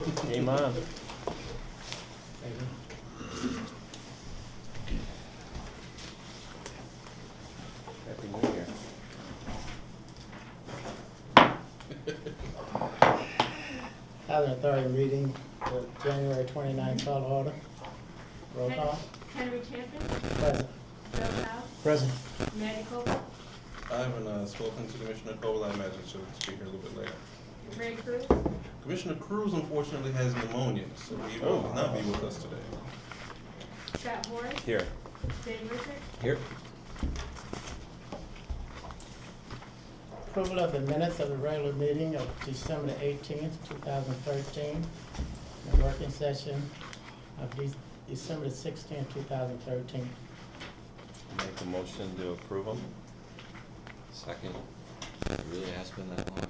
Game on. Happy New Year. Housing Authority meeting, the January 29th call to order. Roll call. Henry Champion, Present. Bill House, Present. Maddie Copeland, I haven't spoken to Commissioner Cole. I imagine she'll speak here a little bit later. Ray Cruz, Commissioner Cruz unfortunately has pneumonia, so he will not be with us today. Scott Horace, Here. Dave Richard, Here. Approval of the minutes of the regular meeting of December the 18th, 2013. The working session of December the 16th, 2013. Make a motion to approve them. Second. It really has been that long.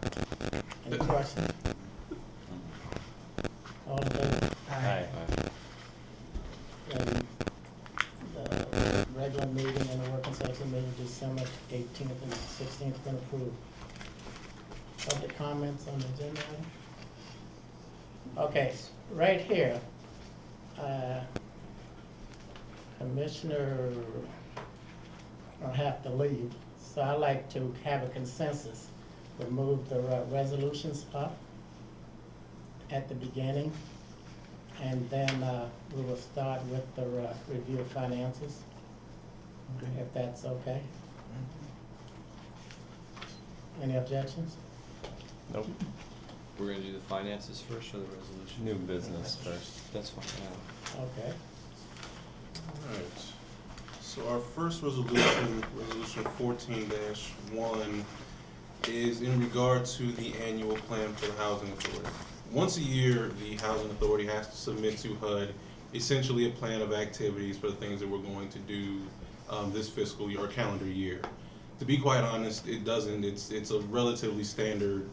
Any questions? All in favor? Aye. And the regular meeting and the working session meeting December 18th and 16th been approved. Public comments on the agenda item? Okay, right here, Commissioner will have to leave, so I'd like to have a consensus to move the resolutions up at the beginning, and then we will start with the review of finances, if that's okay. Any objections? Nope. We're gonna do the finances first or the resolution? New business first. That's fine, yeah. Okay. Alright, so our first resolution, Resolution 14-1, is in regard to the annual plan for the Housing Authority. Once a year, the Housing Authority has to submit to HUD essentially a plan of activities for the things that we're going to do this fiscal year or calendar year. To be quite honest, it's a relatively standard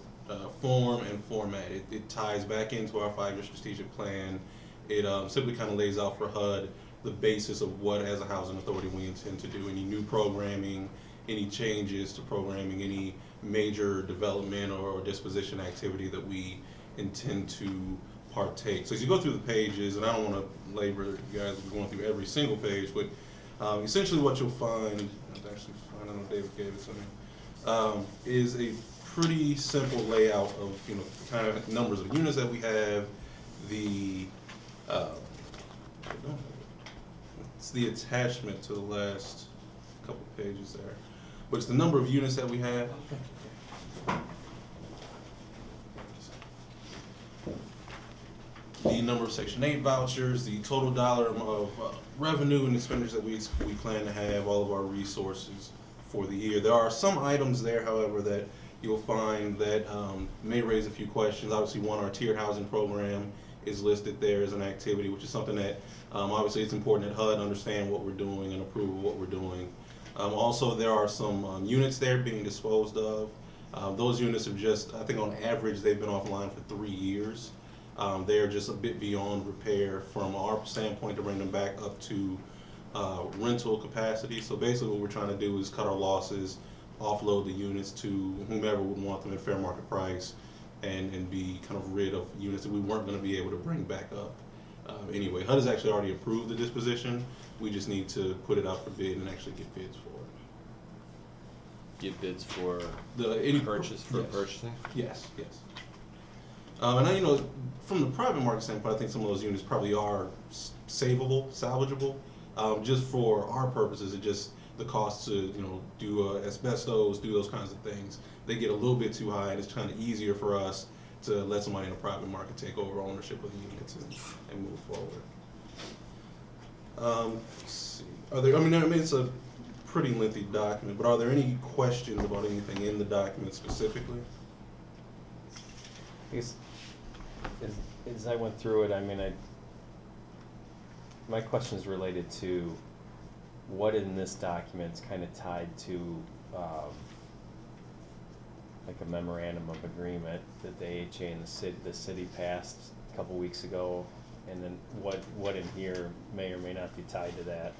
form and format. It ties back into our 5-year strategic plan. It simply kind of lays out for HUD the basis of what, as a housing authority, we intend to do. Any new programming, any changes to programming, any major development or disposition activity that we intend to partake. So as you go through the pages, and I don't want to labor you guys with going through every single page, but essentially what you'll find, I actually find, I know David gave it to me, is a pretty simple layout of, kind of numbers of units that we have, it's the attachment to the last couple pages there, but it's the number of units that we have. The number of Section 8 vouchers, the total dollar of revenue and expenditures that we plan to have, all of our resources for the year. There are some items there, however, that you'll find that may raise a few questions. Obviously, one, our tiered housing program is listed there as an activity, which is something that obviously it's important that HUD understand what we're doing and approve of what we're doing. Also, there are some units there being disposed of. Those units have just, I think on average, they've been offline for 3 years. They're just a bit beyond repair from our standpoint to bring them back up to rental capacity. So basically what we're trying to do is cut our losses, offload the units to whomever would want them at fair market price, and be kind of rid of units that we weren't going to be able to bring back up. Anyway, HUD has actually already approved the disposition. We just need to put it out for bid and actually get bids for it. Get bids for Any purchase, for yes. purchasing? Yes, yes. And now, from the private market standpoint, I think some of those units probably are savable, salvageable. Just for our purposes, it just, the cost to, do asbestos, do those kinds of things, they get a little bit too high, and it's kind of easier for us to let somebody in the private market take over ownership of the units and move forward. Let's see. It's a pretty lengthy document, but are there any questions about anything in the document specifically? I guess, as I went through it, my question is related to what in this document is kind of tied to like a memorandum of agreement that the AHA and the city passed a couple weeks ago, and then what in here may or may not be tied to that.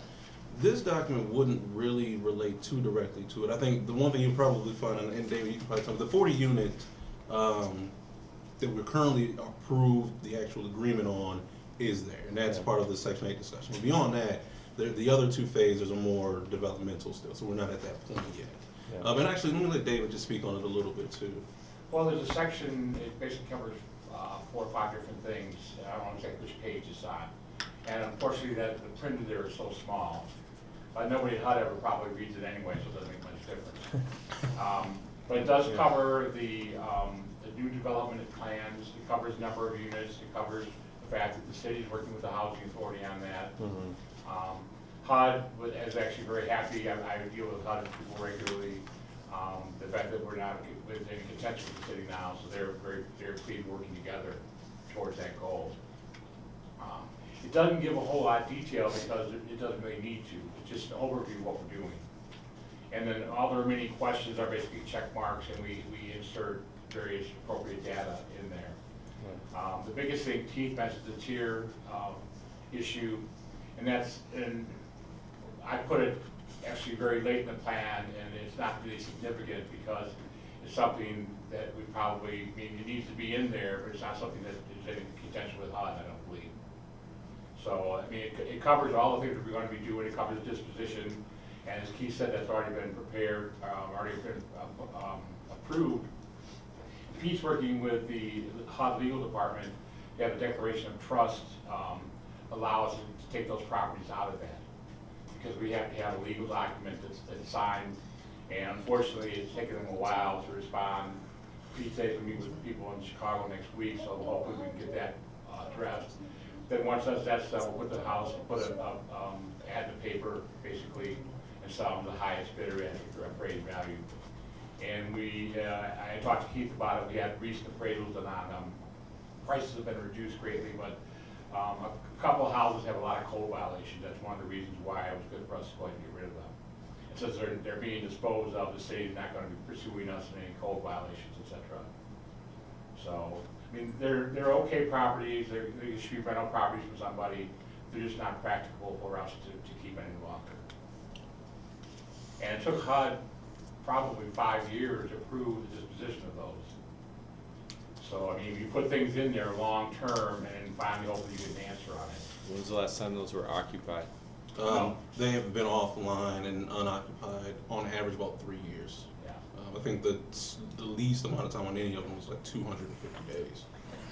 This document wouldn't really relate too directly to it. I think the one thing you probably find, and David, you can probably tell me, the 40 unit that we're currently approved the actual agreement on is there, and that's Yeah. part of the Section 8 discussion. But beyond that, the other two phases are more developmental still, so we're not at that point yet. Yeah. And actually, let me let David just speak on it a little bit too. Well, there's a section, it basically covers 4 or 5 different things. I don't know exactly which page it's on. And unfortunately, the printed there is so small. But nobody at HUD ever probably reads it anyway, so it doesn't make much difference. But it does cover the new development plans. It covers number of units. It covers the fact that the city's working with the Housing Authority on that. HUD is actually very happy. I deal with HUD people regularly. The fact that we're not in contention with the city now, so they're pleased working together towards that goal. It doesn't give a whole lot of detail because it doesn't really need to. It's just an overview of what we're doing. And then all the remaining questions are basically check marks, and we insert various appropriate data in there. The biggest thing, Keith mentioned the tier issue, and I put it actually very late in the plan, and it's not really significant because it's something that we probably, I mean, it needs to be in there, but it's not something that is in contention with HUD, I don't believe. So, I mean, it covers all the things that we're going to be doing. It covers disposition, and as Keith said, that's already been prepared, already been approved. Pete's working with the HUD legal department. They have a declaration of trust, allow us to take those properties out of that, because we have to have a legal document that's signed, and unfortunately, it's taken them a while to respond. Pete says we meet with people in Chicago next week, so hopefully we can get that addressed. Then once that's done, we'll put the house, add the paper, basically, and sell them to the highest bidder at the appraised value. And I talked to Keith about it. We had recent appraisals done on them. Prices have been reduced greatly, but a couple of houses have a lot of code violations. That's one of the reasons why it was good for us to go ahead and get rid of them. And since they're being disposed of, the city's not going to be pursuing us in any code violations, etc. So, I mean, they're okay properties. They should be rental properties for somebody. They're just not practicable for us to keep any longer. And it took HUD probably 5 years to approve the disposition of those. So, I mean, you put things in there long term, and then finally hopefully you get an answer on it. When was the last time those were occupied? They have been offline and unoccupied on average about 3 years. Yeah. I think the least amount of time on any of them was like 250 days.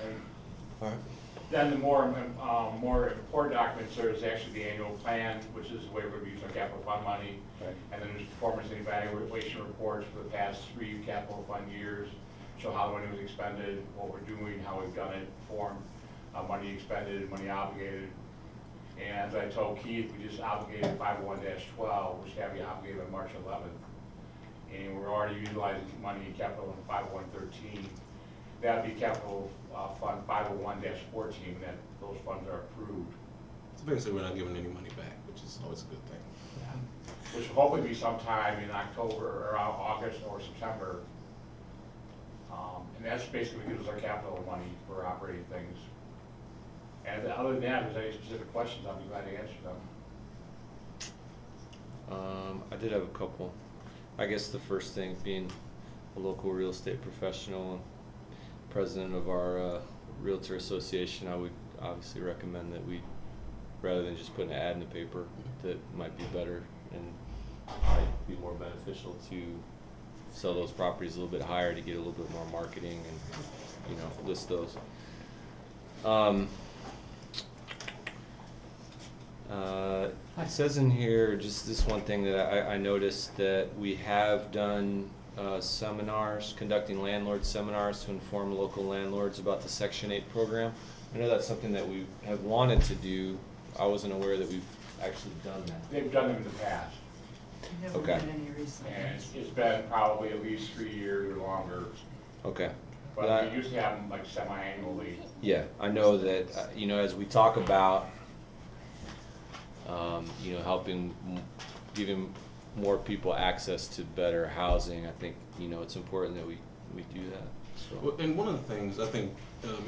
And All right. then the more important documents, there's actually the annual plan, which is the way we're using our capital fund money. Right. And then there's performance and evaluation reports for the past 3 capital fund years, show how the money was expended, what we're doing, how we've done it, form, money expended, money obligated. And as I told Keith, we just obligated 501-12, which had to be obligated on March 11th. And we're already utilizing money in capital in 501-13. That would be capital fund 501-14 when those funds are approved. So basically, we're not giving any money back, which is always a good thing. Which will hopefully be sometime in October or August or September. And that's basically what gives us our capital money for operating things. And other than that, if there's any specific questions, I'll be glad to answer them. I did have a couple. I guess the first thing, being a local real estate professional and president of our Realtor Association, I would obviously recommend that we, rather than just putting an ad in the paper, that might be better and might be more beneficial to sell those properties a little bit higher to get a little bit more marketing and, list those. It says in here, just this one thing that I noticed, that we have done seminars, conducting landlord seminars to inform local landlords about the Section 8 program. I know that's something that we have wanted to do. I wasn't aware that we've actually done that. They've done them in the past. Never Okay. done any recently. And it's been probably at least 3 years or longer. Okay. But we used to have them like semi-annually. Yeah, I know that, as we talk about, helping, giving more people access to better housing, I think, it's important that we do that. So. Well, and one of the things I think,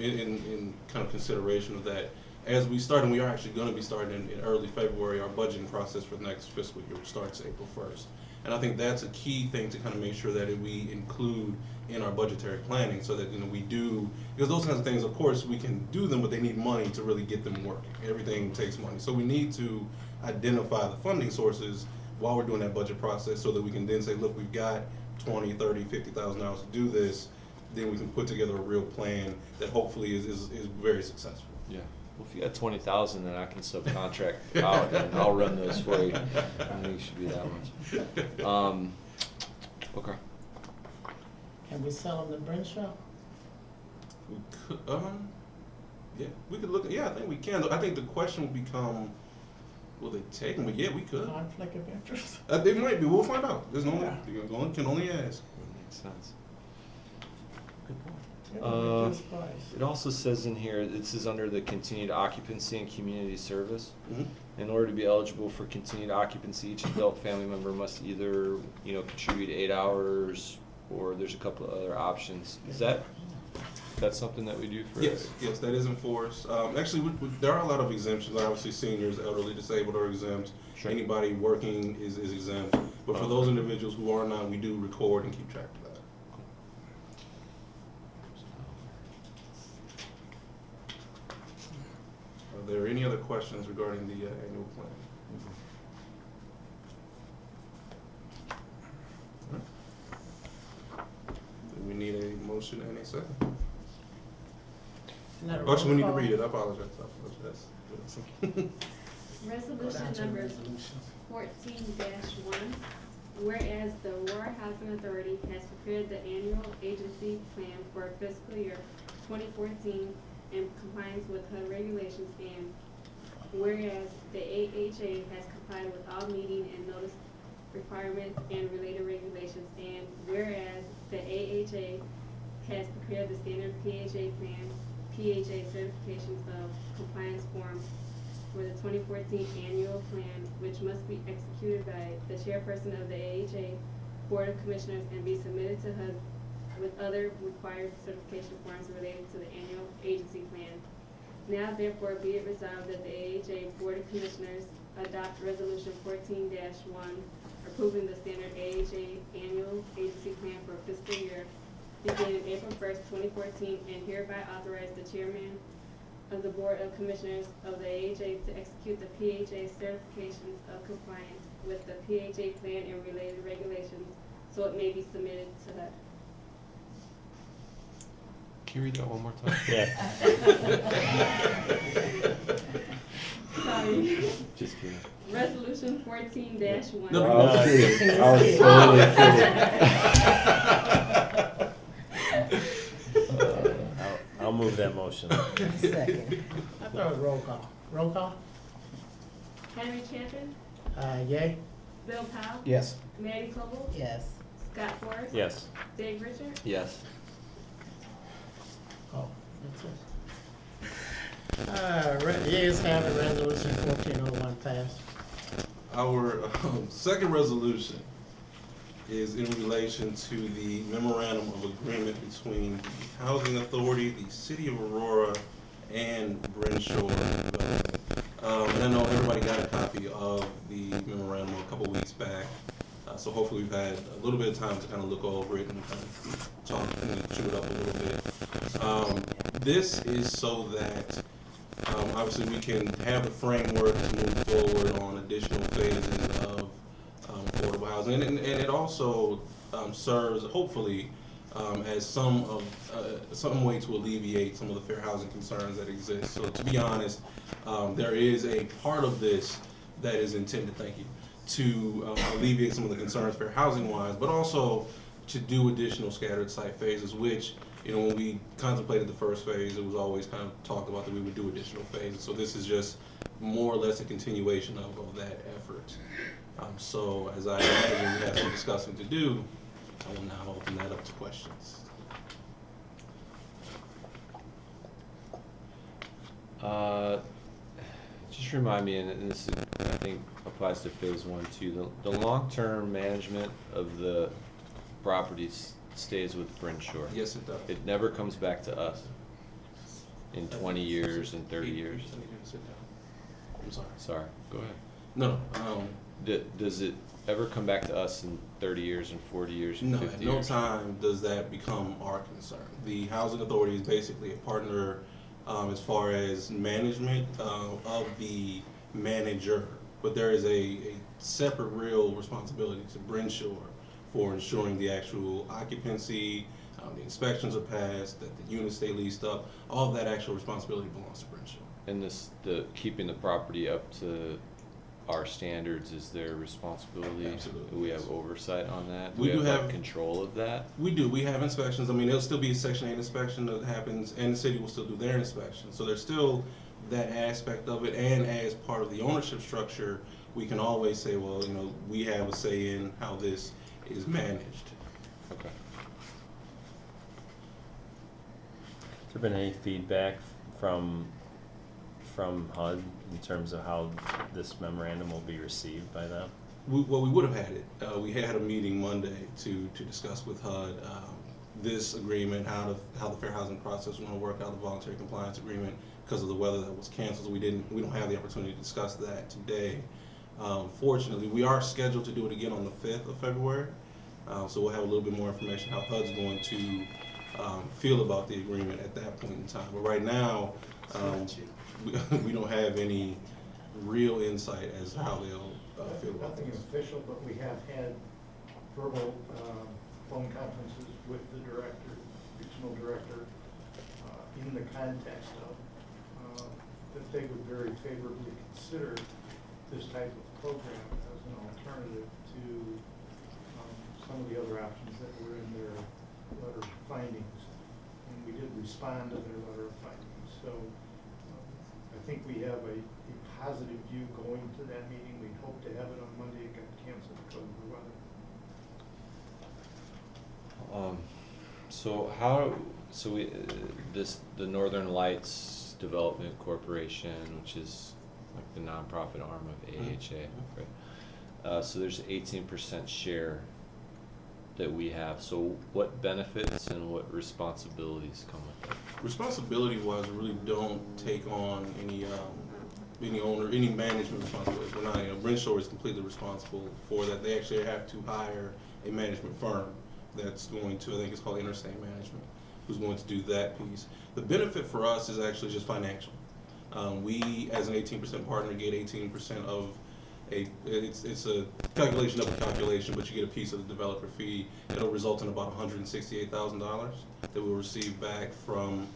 in kind of consideration of that, as we start, and we are actually going to be starting in early February, our budgeting process for the next fiscal year, which starts April 1st. And I think that's a key thing to kind of make sure that we include in our budgetary planning, so that, you know, we do, because those kinds of things, of course, we can do them, but they need money to really get them working. Everything takes money. So we need to identify the funding sources while we're doing that budget process, so that we can then say, look, we've got $20,000, $30,000, $50,000 to do this. Then we can put together a real plan that hopefully is very successful. Yeah. Well, if you got 20,000, then I can subcontract out and I'll run those for you. I don't think it should be that much. Okay. Can we sell them to Brenshaw? We could, yeah, we could look at, yeah, I think we can. I think the question will become, will they take them? But yeah, we could. Conflict of interest? They might be. We'll find out. There's no, Yeah. you can only ask. Makes sense. Good point. Yeah, reduced price. It also says in here, this is under the continued occupancy and community service. Mhm. In order to be eligible for continued occupancy, each adult family member must either, you know, contribute 8 hours, or there's a couple of other options. Is that's something that we do for? Yes, that is enforced. Actually, there are a lot of exemptions. Obviously, seniors, elderly, disabled are exempt. Sure. Anybody working is exempt. But for those individuals who are not, we do record and keep track of that. Are there any other questions regarding the annual plan? We need a motion and a second. Not a roll Actually, we need to call? read it. I apologize. Resolution number 14-1, whereas the Aurora Housing Authority has prepared the annual agency plan for fiscal year 2014 in compliance with HUD regulations, and whereas the AHA has complied with all meeting and notice requirements and related regulations, and whereas the AHA has prepared the standard PHA plan, PHA certifications of compliance forms for the 2014 annual plan, which must be executed by the chairperson of the AHA Board of Commissioners and be submitted to HUD with other required certification forms related to the annual agency plan. Now therefore be it resolved that the AHA Board of Commissioners adopt Resolution 14-1 approving the standard AHA annual agency plan for fiscal year beginning April 1st, 2014, and hereby authorize the chairman of the Board of Commissioners of the AHA to execute the PHA certifications of compliance with the PHA plan and related regulations, so it may be submitted to HUD. Can you read that one more time? Yeah. Sorry. Just kidding. Resolution 14-1. No, I was kidding. I was totally kidding. I'll move that motion. Second. I thought it was roll call. Roll call? Henry Chapin, Yay? Bill Powell, Yes. Maddie Coble, Yes. Scott Forrest, Yes. Dave Richard, Yes. Oh, that's it. Yeas have it, resolution 1401 passed. Our second resolution is in relation to the memorandum of agreement between the Housing Authority, the City of Aurora, and Brenshaw. And I know everybody got a copy of the memorandum a couple weeks back, so hopefully we've had a little bit of time to kind of look over it and kind of talk and chew it up a little bit. This is so that obviously we can have the framework to move forward on additional phases of affordable housing, and it also serves hopefully as some way to alleviate some of the fair housing concerns that exist. So to be honest, there is a part of this that is intended, thank you, to alleviate some of the concerns fair housing wise, but also to do additional scattered site phases, which, you know, when we contemplated the first phase, it was always kind of talked about that we would do additional phases. So this is just more or less a continuation of that effort. So as I imagine we have some discussing to do, I will now open that up to questions. Just remind me, and this I think applies to phase 1 too. The long-term management of the properties stays with Brenshaw. Yes, it does. It never comes back to us in 20 years and 30 years. I need you to sit down. I'm sorry. Sorry, go ahead. No, Does it ever come back to us in 30 years and 40 years and No, 50 at no years? time does that become our concern. The housing authority is basically a partner as far as management of the manager, but there is a separate real responsibility to Brenshaw for ensuring the actual occupancy, the inspections are passed, that the units stay leased up. All of that actual responsibility belongs to Brenshaw. And the keeping the property up to our standards is their responsibility? Absolutely, Do we yes. have oversight on that? We do like, have- control of that? We do. We have inspections. I mean, there'll still be a Section 8 inspection that happens, and the city will still do their inspection. So there's still that aspect of it, and as part of the ownership structure, we can always say, well, you know, we have a say in how this is managed. Okay. Has there been any feedback from HUD in terms of how this memorandum will be received by them? We would have had it. We had a meeting Monday to discuss with HUD this agreement, how the fair housing process was going to work out, the voluntary compliance agreement, because of the weather that was canceled. So we don't have the opportunity to discuss that today. Fortunately, we are scheduled to do it again on the 5th of February. So we'll have a little bit more information how HUD's going to feel about the agreement at that point in time. But right now, we don't have any real insight as to how they'll feel about Nothing this. official, but we have had verbal phone conferences with the director, regional director, in the context of that they would very favorably consider this type of program as an alternative to some of the other options that were in their letter of findings. And we did respond to their letter of findings. So I think we have a positive view going to that meeting. We hope to have it on Monday. It got canceled because of the weather. The Northern Lights Development Corporation, which is like the nonprofit arm of AHA, right? So there's 18% share that we have. So what benefits and what responsibilities come with that? Responsibility-wise, we really don't take on any management responsibilities. We're not, Brenshaw is completely responsible for that. They actually have to hire a management firm that's going to, I think it's called Interstate Management, who's going to do that piece. The benefit for us is actually just financial. We, as an 18% partner, get 18% of it's a calculation of a calculation, but you get a piece of the developer fee. It'll result in about $168,000 that we'll receive back from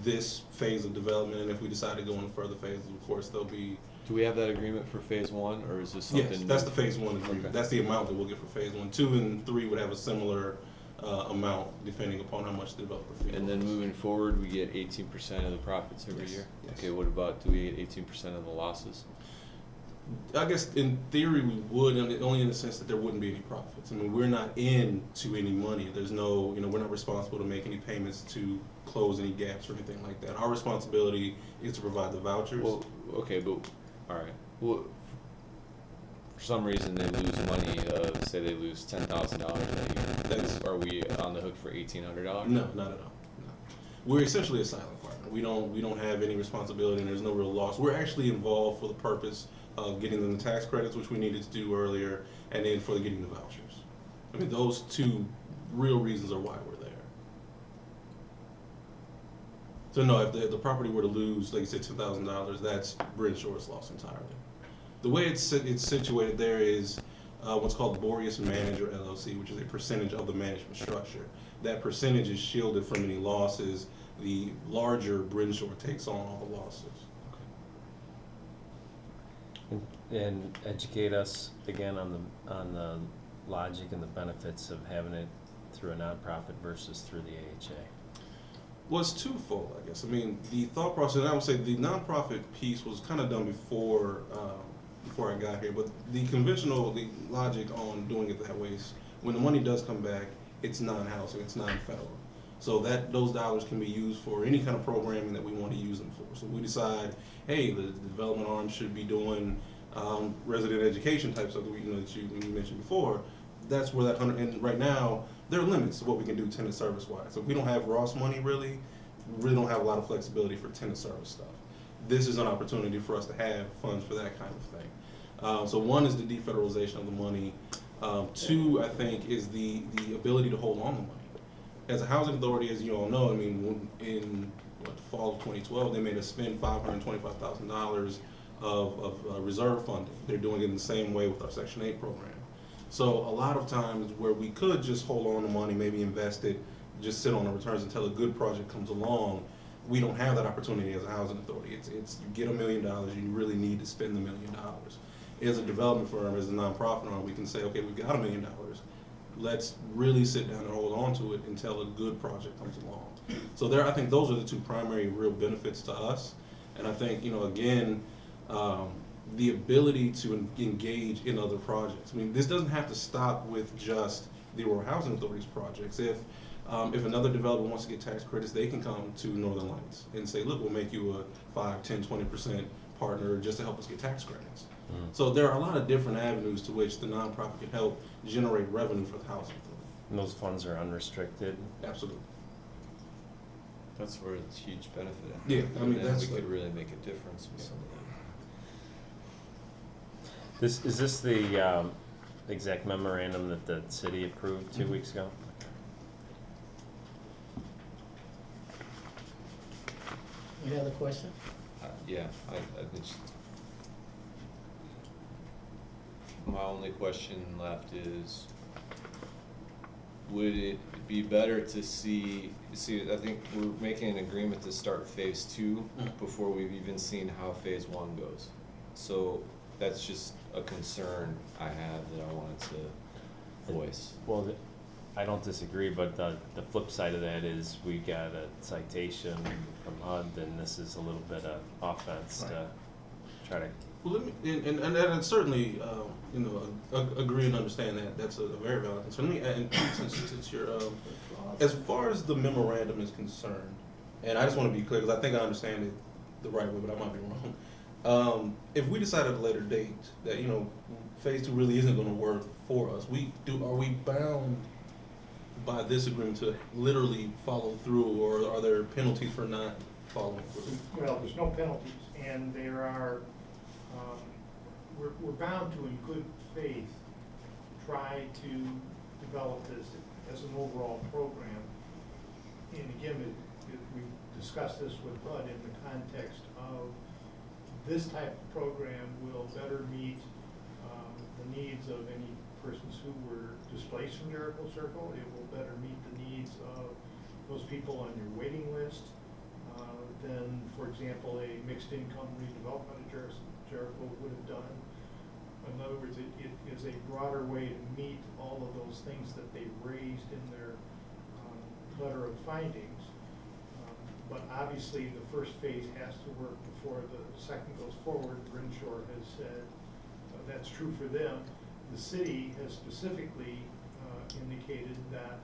this phase of development. And if we decide to go in further phases, of course, there'll be. Do we have that agreement for phase 1, or is this something? Yes, new? that's the phase 1 agreement. Okay. That's the amount that we'll get for phase 1. 2 and 3 would have a similar amount, depending upon how much the developer fee. And then was. moving forward, we get 18% of the profits every Yes, year? yes. Okay, what about, do we get 18% of the losses? I guess in theory we would, only in the sense that there wouldn't be any profits. I mean, we're not into any money. There's no, we're not responsible to make any payments to close any gaps or anything like that. Our responsibility is to provide the vouchers. Well, okay, but, all right. Well, for some reason they lose money, say they lose $10,000 a year. Are we on the hook for $1,800? No, not at all. No. We're essentially a silent partner. We don't have any responsibility, and there's no real loss. We're actually involved for the purpose of getting them the tax credits, which we needed to do earlier, and then for getting the vouchers. I mean, those two real reasons are why we're there. So no, if the property were to lose, like you said, $10,000, that's Brenshaw's loss entirely. The way it's situated there is what's called Boreas Manager LLC, which is a percentage of the management structure. That percentage is shielded from any losses. The larger Brenshaw takes on all the losses. And educate us again on the logic and the benefits of having it through a nonprofit versus through the AHA. Well, it's twofold, I guess. I mean, the thought process, I would say the nonprofit piece was kind of done before I got here, but the logic on doing it that way is when the money does come back, it's non-housing, it's non-federal. So those dollars can be used for any kind of programming that we want to use them for. So we decide, hey, the development arm should be doing resident education type stuff that you mentioned before. That's where that and right now there are limits to what we can do tenant service wise. So if we don't have Ross money, we really don't have a lot of flexibility for tenant service stuff. This is an opportunity for us to have funds for that kind of thing. So one is the defederalization of the money. Two, I think, is the ability to hold on to money. As a housing authority, as you all know, I mean, in the fall of 2012, they made us spend $525,000 of reserve funding. They're doing it in the same way with our Section 8 program. So a lot of times where we could just hold on to money, maybe invest it, just sit on the returns until a good project comes along, we don't have that opportunity as a housing authority. It's you get $1 million, you really need to spend the $1 million. As a development firm, as a nonprofit arm, we can say, okay, we've got $1 million. Let's really sit down and hold on to it until a good project comes along. So I think those are the two primary real benefits to us. And I think, again, the ability to engage in other projects. I mean, this doesn't have to stop with just the Aurora Housing Authority's projects. If another developer wants to get tax credits, they can come to Northern Lights and say, look, we'll make you a 5, 10, 20% partner just to help us get tax credits. So there are a lot of different avenues to which the nonprofit can help generate revenue for the housing authority. And those funds are unrestricted. Absolutely. That's where it's a huge benefit. Yeah, I mean, And that's we could like- really make a difference with some of that. Is this the exact memorandum that the city approved 2 weeks ago? Any other question? Yeah, I think my only question left is, would it be better to see, I think we're making an agreement to start phase 2 before we've even seen how phase 1 goes. So that's just a concern I have that I wanted to voice. Well, I don't disagree, but the flip side of that is we got a citation from HUD, and this is a little bit of offense to try to. Well, let me, and I certainly, agree and understand that. That's a very valid concern. Let me add, and since you're, as far as the memorandum is concerned, and I just want to be clear, because I think I understand it the right way, but I might be wrong. If we decide at a later date that, phase 2 really isn't going to work for us, are we bound by this agreement to literally follow through, or are there penalties for not following through? Well, there's no penalties, and there are, we're bound to, in good faith, try to develop this as an overall program. And again, we discussed this with HUD in the context of this type of program will better meet the needs of any persons who were displaced from Jericho Circle. It will better meet the needs of those people on your waiting list than, for example, a mixed income redevelopment of Jericho would have done. In other words, it is a broader way to meet all of those things that they raised in their letter of findings. But obviously, the first phase has to work before the second goes forward. Brinshore has said that's true for them. The city has specifically indicated that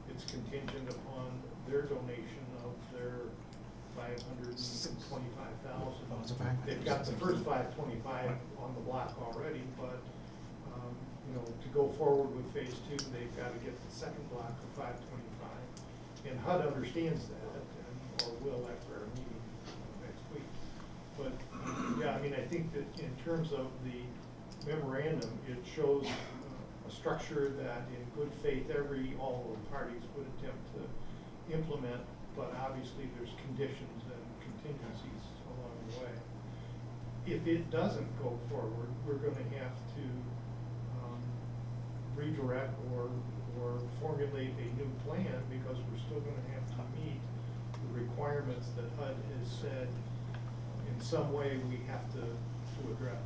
it's contingent upon their donation of their $525,000. They've got the first 525 on the block already, but to go forward with phase 2, they've got to get the second block of 525. And HUD understands that, or will after our meeting next week. But yeah, I mean, I think that in terms of the memorandum, it shows a structure that in good faith all of the parties would attempt to implement, but obviously there's conditions and contingencies along the way. If it doesn't go forward, we're going to have to redirect or formulate a new plan, because we're still going to have to meet the requirements that HUD has said in some way we have to address.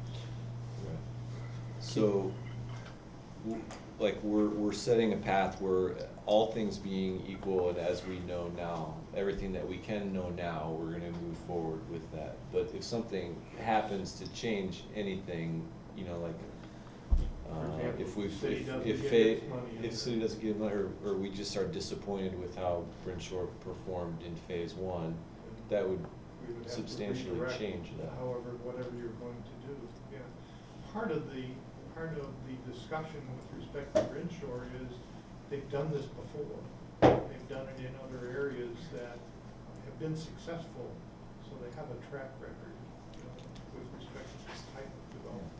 So, like, we're setting a path where all things being equal, and as we know now, everything that we can know now, we're gonna move forward with that. But if something happens to change anything, like, if we, if city doesn't get money, or we just are disappointed with how Brinshore performed in phase 1, that would We would have to substantially redirect, change that. However, whatever you're going to do, yeah. Part of the discussion with respect to Brinshore is they've done this before. They've done it in other areas that have been successful, so they have a track record with respect to this type of development.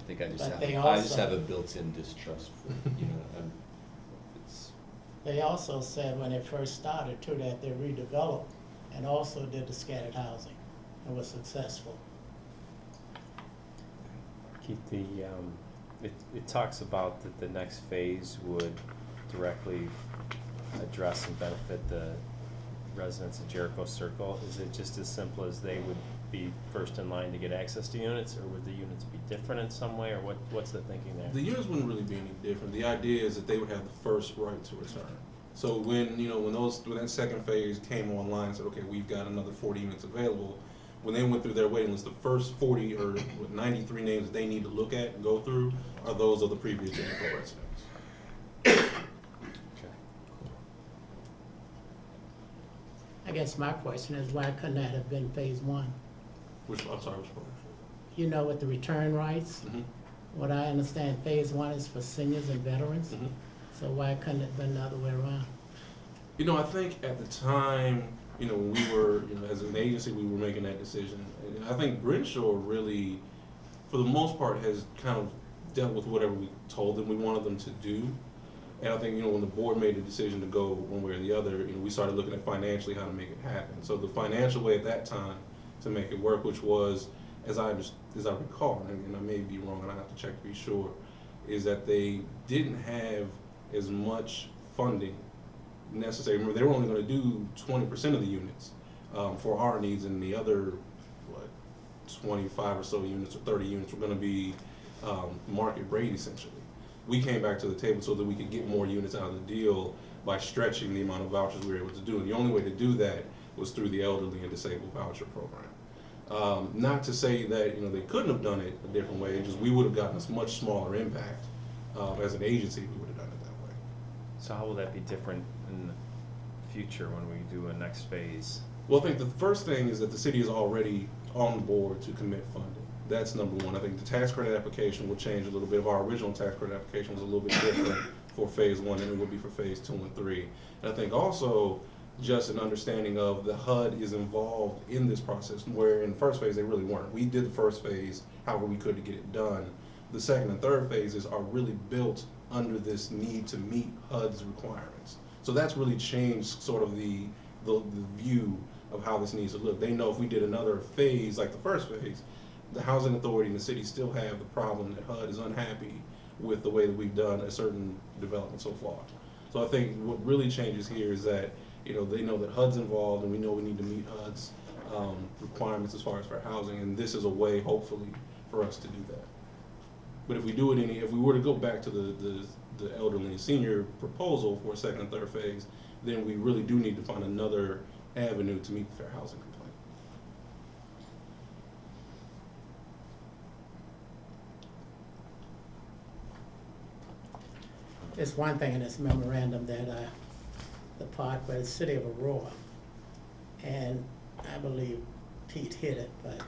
I think I just But have, they I just also- have a built-in distrust for, you know, it's, They also said when it first started too, that they redeveloped and also did the scattered housing and was successful. Keith, it talks about that the next phase would directly address and benefit the residents of Jericho Circle. Is it just as simple as they would be first in line to get access to units, or would the units be different in some way, or what's the thinking there? The units wouldn't really be any different. The idea is that they would have the first right to return. So when that second phase came online and said, okay, we've got another 40 units available, when they went through their waiting list, the first 40 or 93 names that they need to look at and go through are those of the previous Jericho residents. Okay. I guess my question is, why couldn't that have been phase one? I'm sorry, which one? You know, with the return rights, Mm-hmm. what I understand, phase one is for seniors and veterans. Mm-hmm. So why couldn't it have been the other way around? You know, I think at the time, when we were, as an agency, we were making that decision. And I think Brenshaw really, for the most part, has kind of dealt with whatever we told them we wanted them to do. And I think, when the board made the decision to go one way or the other, we started looking at financially how to make it happen. So the financial way at that time to make it work, which was, as I recall, and I may be wrong, and I have to check to be sure, is that they didn't have as much funding necessary. Remember, they were only going to do 20% of the units for our needs, and the other, 25 or so units or 30 units were going to be market rate, essentially. We came back to the table so that we could get more units out of the deal by stretching the amount of vouchers we were able to do. And the only way to do that was through the elderly and disabled voucher program. Not to say that they couldn't have done it a different way, just we would have gotten a much smaller impact. As an agency, we would have done it that way. So how will that be different in the future when we do a next phase? Well, I think the first thing is that the city is already on board to commit funding. That's number one. I think the tax credit application will change a little bit. Our original tax credit application was a little bit different for phase one than it would be for phase 2 and 3. And I think also just an understanding of the HUD is involved in this process, where in the first phase they really weren't. We did the first phase however we could to get it done. The second and third phases are really built under this need to meet HUD's requirements. So that's really changed sort of the view of how this needs to look. They know if we did another phase like the first phase, the housing authority and the city still have the problem that HUD is unhappy with the way that we've done a certain development so far. So I think what really changes here is that they know that HUD's involved, and we know we need to meet HUD's requirements as far as for housing, and this is a way, hopefully, for us to do that. But if we were to go back to the elderly and senior proposal for a second and third phase, then we really do need to find another avenue to meet the fair housing complaint. There's one thing in this memorandum that the part where the city of Aurora, and I believe Pete hit it, but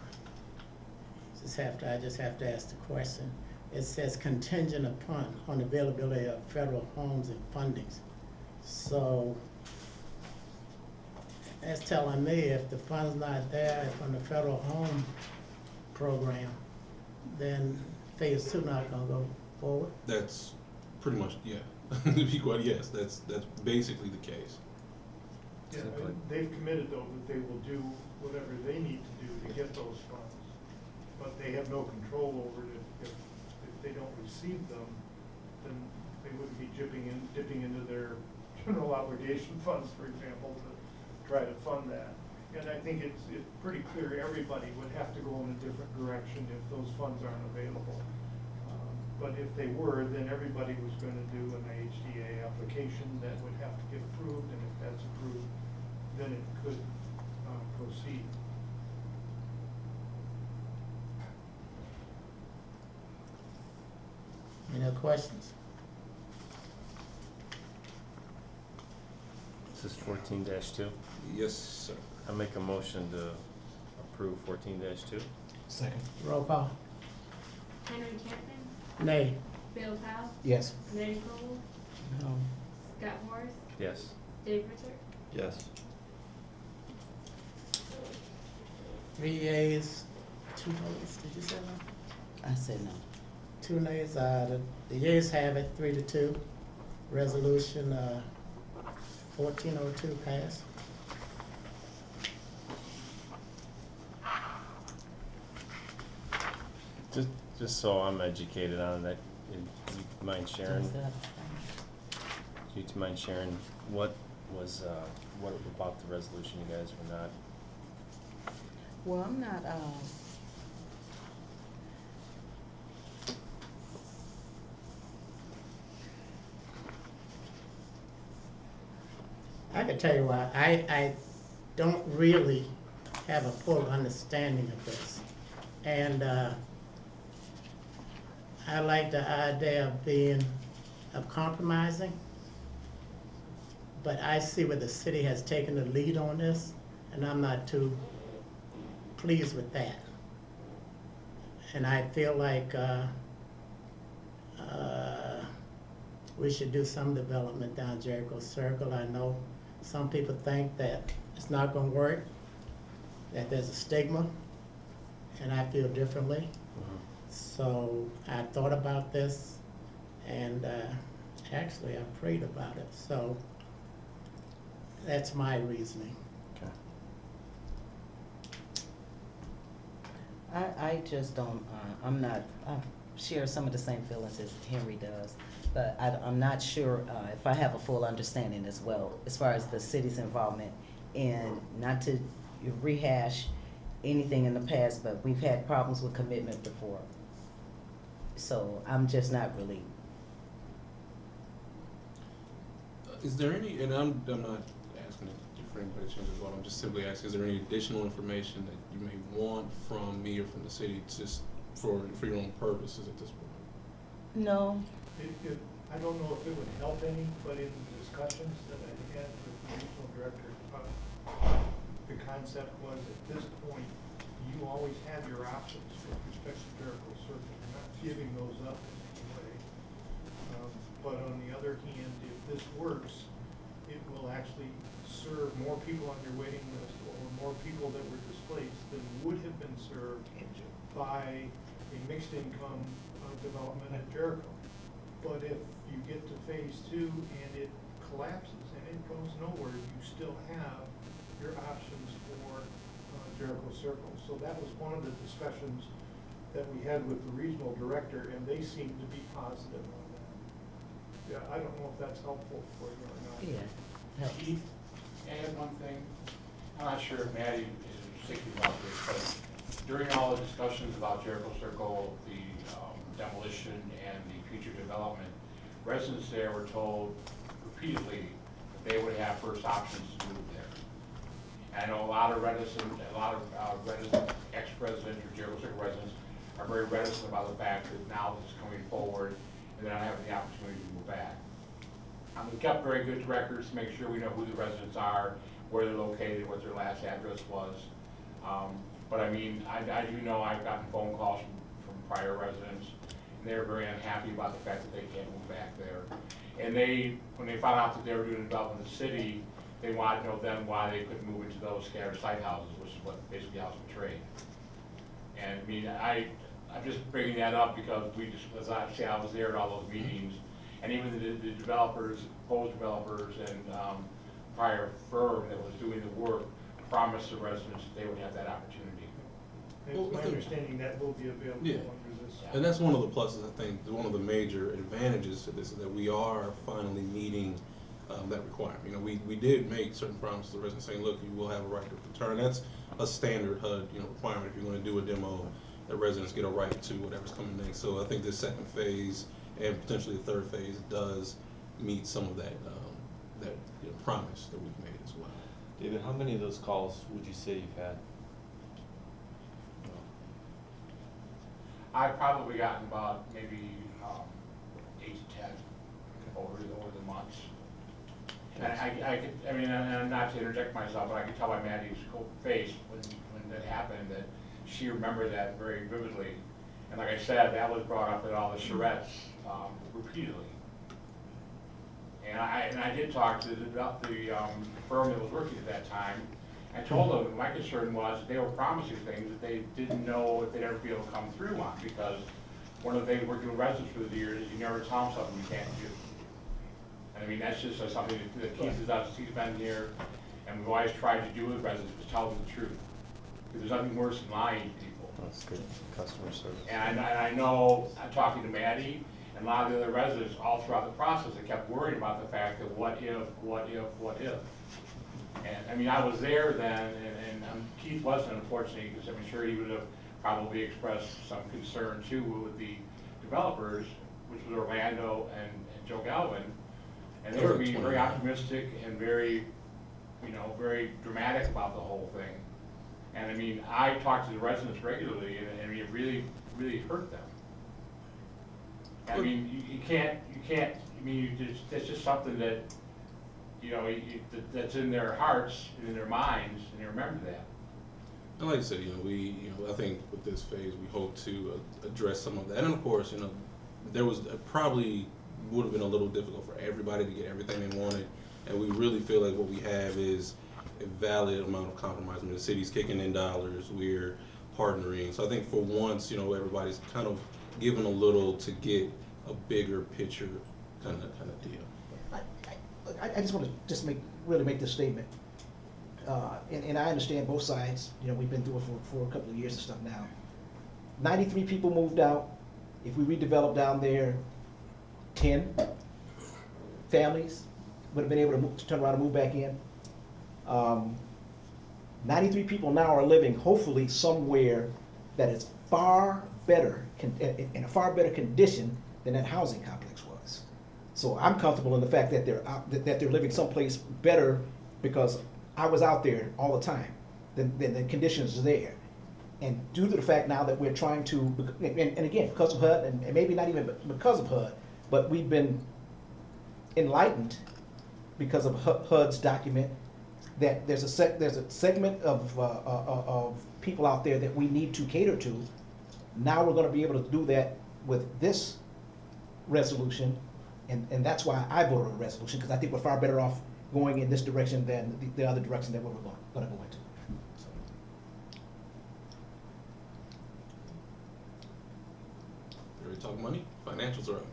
I just have to ask the question. It says contingent upon on availability of federal homes and fundings. So that's telling me if the fund's not there from the federal home program, then phase 2 not gonna go forward. That's pretty much, yeah. To be quite, yes, that's basically the case. Yeah, Simply. and they've committed though that they will do whatever they need to do to get those funds. But they have no control over it. If they don't receive them, then they wouldn't be dipping into their general obligation funds, for example, to try to fund that. And I think it's pretty clear everybody would have to go in a different direction if those funds aren't available. But if they were, then everybody was going to do an HDA application that would have to get approved, and if that's approved, then it could proceed. Any other questions? This is 14-2. Yes, sir. I make a motion to approve 14-2. Second. Roll call. Henry Campbell, Nay. Bill Powell, Yes. Larry Cole, No. Scott Morris, Yes. Dave Richard. yes. 3 yeas, 2 votes, did you say no? I said no. 2 nays, the yeas have it, 3-2. Resolution 1402 passed. Just so I'm educated on that, do you mind sharing? Do you mind sharing what was, what about the resolution you guys were not? Well, I'm not, I can tell you why. I don't really have a full understanding of this. And I like the idea of compromising. But I see where the city has taken the lead on this, and I'm not too pleased with that. And I feel like we should do some development down Jericho Circle. I know some people think that it's not gonna work, that there's a stigma, and I feel differently. So I thought about this, and actually I prayed about it. So that's my reasoning. Okay. I just don't, I'm not, I share some of the same feelings as Henry does, but I'm not sure if I have a full understanding as well, as far as the city's involvement in, not to rehash anything in the past, but we've had problems with commitment before. So I'm just not really. Is there any, and I'm not asking for anybody to change as well, I'm just simply asking, is there any additional information that you may want from me or from the city, just for your own purposes at this point? No. I don't know if it would help any, but in the discussions that I had with the regional director, the concept was at this point, you always have your options with respect to Jericho Circle. You're not giving those up in any way. But on the other hand, if this works, it will actually serve more people on your waiting list, or more people that were displaced than would have been served by a mixed income development at Jericho. But if you get to phase 2 and it collapses and it goes nowhere, you still have your options for Jericho Circle. So that was one of the discussions that we had with the regional director, and they seemed to be positive on that. Yeah, I don't know if that's helpful for you or not. Yeah. helps. Keith, add one thing. I'm not sure if Maddie is thinking about this, but during all the discussions about Jericho Circle, the demolition and the future development, residents there were told repeatedly that they would have first options to move there. And I know a lot of residents, ex-residents or Jericho Circle residents are very reticent about the fact that now this is coming forward and they're not having the opportunity to move back. We kept very good records to make sure we know who the residents are, where they're located, what their last address was. But I mean, I do know I've gotten phone calls from prior residents, and they're very unhappy about the fact that they can't move back there. And when they found out that they were doing development in the city, they wanted to know then why they couldn't move into those scattered site houses, which is what basically house of trade. And I mean, I'm just bringing that up because as I say, I was there at all those meetings, and even the developers, proposed developers, and prior firm that was doing the work promised the residents that they would have that opportunity. It's my understanding that will be available under this. And that's one of the pluses, I think, one of the major advantages to this is that we are finally meeting that requirement. You know, we did make certain promises to the residents saying, look, you will have a right to return. That's a standard HUD, requirement if you're going to do a demo, that residents get a right to whatever's coming next. So I think this second phase and potentially the third phase does meet some of that promise that we've made as well. David, how many of those calls would you say you've had? I've probably gotten about maybe 8 to 10 over the months. And I mean, and not to interject myself, but I could tell by Maddie's face when that happened that she remembered that very vividly. And like I said, that was brought up at all the charrettes repeatedly. And I did talk to the firm that was working at that time. I told them my concern was that they were promising things that they didn't know if they'd ever be able to come through on, because one of the things working with residents for the years is you never tell them something you can't do. And I mean, that's just something that keeps us, he's been here, and we've always tried to do with residents, is tell them the truth. Because there's nothing worse than lying to people. That's good customer service. And I know, I'm talking to Maddie, and a lot of the other residents all throughout the process, they kept worrying about the fact that what if? And, I mean, I was there then, and Keith wasn't, unfortunately, because I'm sure he would have probably expressed some concern too with the developers, which was Orlando and Joe Galvin. And they were being very optimistic and very, you know, very dramatic about the whole thing. And I mean, I talked to the residents regularly, and I mean, it really, really hurt them. I mean, you can't, I mean, that's just something that, you know, that's in their hearts and in their minds, and they remember that. And like I said, I think with this phase, we hope to address some of that. And of course, there was probably would have been a little difficult for everybody to get everything they wanted. And we really feel like what we have is a valid amount of compromise. I mean, the city's kicking in dollars, we're partnering. So I think for once, everybody's kind of given a little to get a bigger picture kind of deal. I just want to really make this statement. And I understand both sides. We've been through it for a couple of years and stuff now. 93 people moved out. If we redevelop down there, 10 families would have been able to turn around and move back in. 93 people now are living, hopefully, somewhere that is far better, in a far better condition than that housing complex was. So I'm comfortable in the fact that they're living someplace better, because I was out there all the time, than the conditions there. And due to the fact now that we're trying to, and again, because of HUD, and maybe not even because of HUD, but we've been enlightened because of HUD's document that there's a segment of people out there that we need to cater to. Now we're going to be able to do that with this resolution, and that's why I voted on the resolution, because I think we're far better off going in this direction than the other direction that we're going to go into. So. Ready to talk money? Financials are up.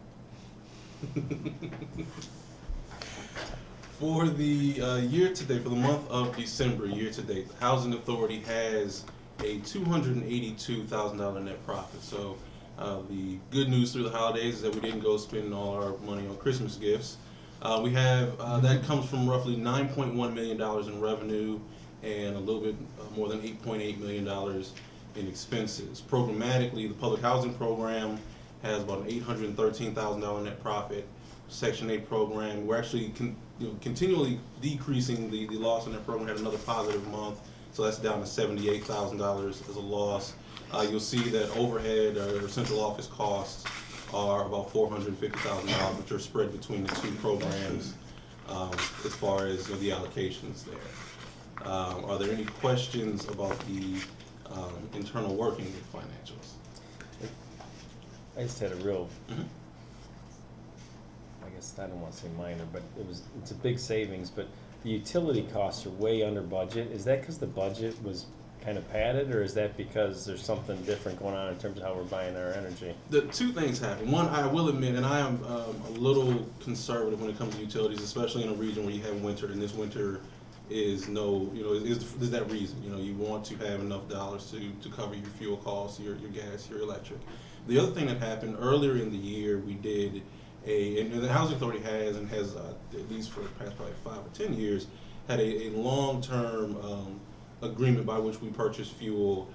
For the year-to-date, for the month of December, year-to-date, the Housing Authority has a $282,000 net profit. So the good news through the holidays is that we didn't go spending all our money on Christmas gifts. We have, that comes from roughly $9.1 million in revenue and a little bit more than $8.8 million in expenses. Programmatically, the public housing program has about an $813,000 net profit. Section 8 program, we're actually continually decreasing the loss in that program. Had another positive month, so that's down to $78,000 as a loss. You'll see that overhead or central office costs are about $450,000, which are spread between the two programs as far as the allocations there. Are there any questions about the internal working of the financials? I just had a real, I guess I don't want to say minor, but it's a big savings, but the utility costs are way under budget. Is that because the budget was kind of padded, or is that because there's something different going on in terms of how we're buying our energy? The two things happen. One, I will admit, and I am a little conservative when it comes to utilities, especially in a region where you have winter, and this winter is is that reason. You want to have enough dollars to cover your fuel costs, your gas, your electric. The other thing that happened earlier in the year, we did and the Housing Authority has at least for the past probably 5 or 10 years, had a long-term agreement by which we purchase fuel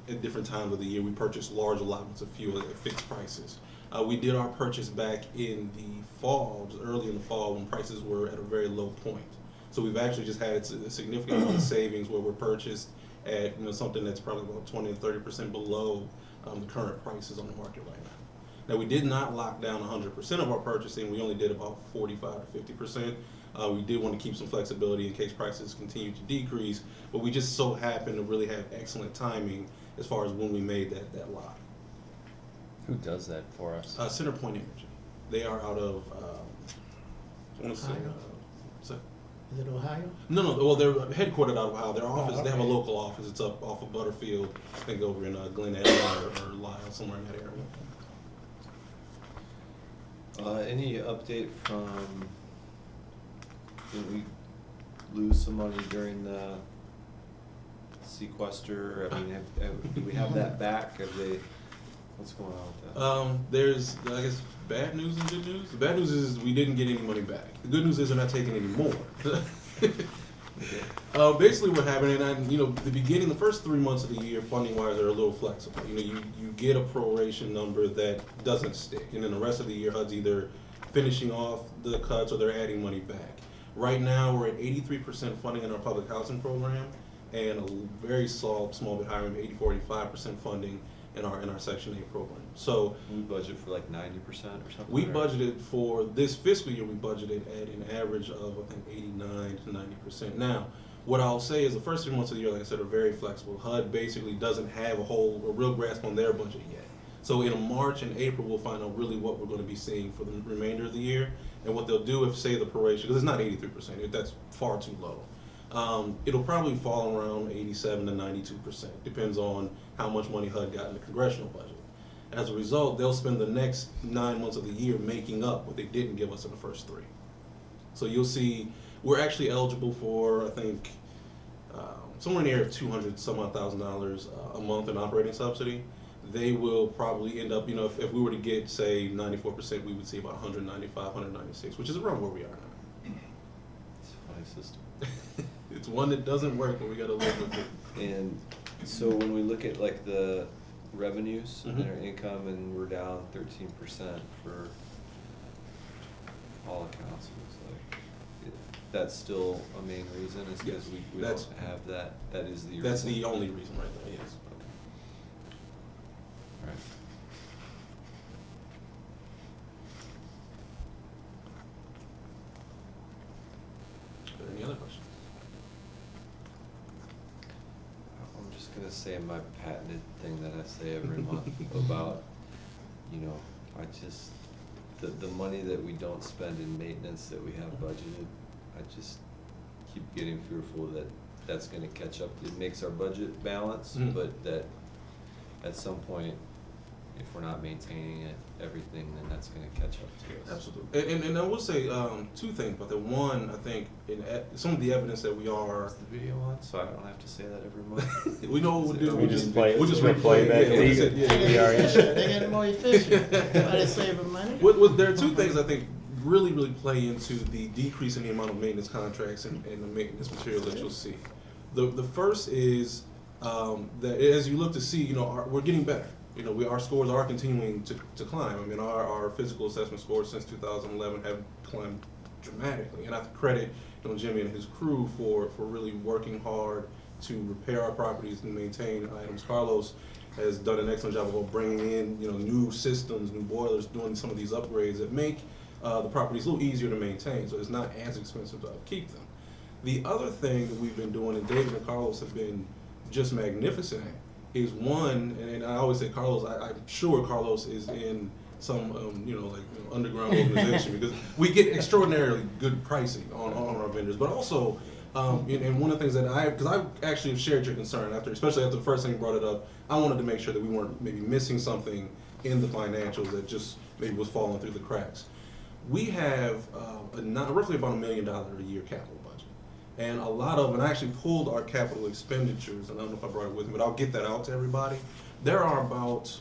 at different times of the year. We purchase large allotments of fuel at fixed prices. We did our purchase back in the fall, just early in the fall, when prices were at a very low point. So we've actually just had a significant amount of savings where we're purchased at something that's probably about 20 to 30% below the current prices on the market right now. Now, we did not lock down 100% of our purchasing. We only did about 45 to 50%. We did want to keep some flexibility in case prices continue to decrease, but we just so happened to really have excellent timing as far as when we made that lock. Who does that for us? Centerpoint Energy. They are out of, I want to say, Is it Ohio? No, well, they're headquartered out of Ohio. Their office, They have a local office. It's up off of Butterfield, I think over in Glen Ellen or Lyle, somewhere in that area. Any update from, did we lose some money during the sequester? I mean, do we have that back? Have they, what's going on with that? There's, I guess, bad news and good news. The bad news is we didn't get any money back. The good news is they're not taking any more. Basically what happened, and the first 3 months of the year, funding-wise, are a little flexible. You get a proration number that doesn't stick, and then the rest of the year, HUD's either finishing off the cuts or they're adding money back. Right now, we're at 83% funding in our public housing program, and a very small bit higher, 84-85% funding in our Section 8 program. So We budget for like 90% or something? we or- budgeted for this fiscal year, we budgeted at an average of, I think, 89 to 90%. Now, what I'll say is the first 3 months of the year, like I said, are very flexible. HUD basically doesn't have a real grasp on their budget yet. So in March and April, we'll find out really what we're going to be seeing for the remainder of the year. And what they'll do if, say, the proration, because it's not 83%, that's far too low. It'll probably fall around 87 to 92%, depends on how much money HUD got in the congressional budget. As a result, they'll spend the next 9 months of the year making up what they didn't give us in the first 3. So you'll see, we're actually eligible for, I think, somewhere in the area of $200,000 a month in operating subsidy. They will probably end up, if we were to get, say, 94%, we would see about 195, 196, which is around where we are now. It's a funny system. It's one that doesn't work, but we got to live with it. And so when we look at like the revenues and Mhm. our income, and we're down 13% for all accounts, it looks like. That's still a main reason, is because Yes, we that's- don't have that, that is the reason? That's the only reason right there, yes. Okay. All right. Are there any other questions? I'm just gonna say my patented thing that I say every month about, I just, the money that we don't spend in maintenance that we have budgeted, I just keep getting fearful that that's gonna catch up. It makes our budget balance, Mhm. but that at some point, if we're not maintaining it, everything, then that's gonna catch up to us. Absolutely. And I will say 2 things about that. One, I think some of the evidence that we are, Is the video on, so I don't have to say that every month? we know what we'll do. We just play- We'll just we'll play replay back it. Yeah, like I the- said, yeah. They are They're getting more efficient. Why they saving money? There are 2 things I think really play into the decrease in the amount of maintenance contracts and the maintenance material that you'll see. The first is that as you look to see, we're getting better. Our scores are continuing to climb. I mean, our physical assessment scores since 2011 have climbed dramatically, and I have to credit Jimmy and his crew for really working hard to repair our properties and maintain items. Carlos has done an excellent job of bringing in new systems, new boilers, doing some of these upgrades that make the properties a little easier to maintain, so it's not as expensive to upkeep them. The other thing that we've been doing, and David and Carlos have been just magnificent at, is one, and I always say Carlos, I'm sure Carlos is in some, underground organization, because we get extraordinarily good pricing on our vendors, but also, and one of the things that because I actually have shared your concern especially after the first thing you brought it up, I wanted to make sure that we weren't maybe missing something in the financials that just maybe was falling through the cracks. We have roughly about $1 million a year capital budget. And a lot of, and I actually pulled our capital expenditures, and I don't know if I brought it with me, but I'll get that out to everybody. There are about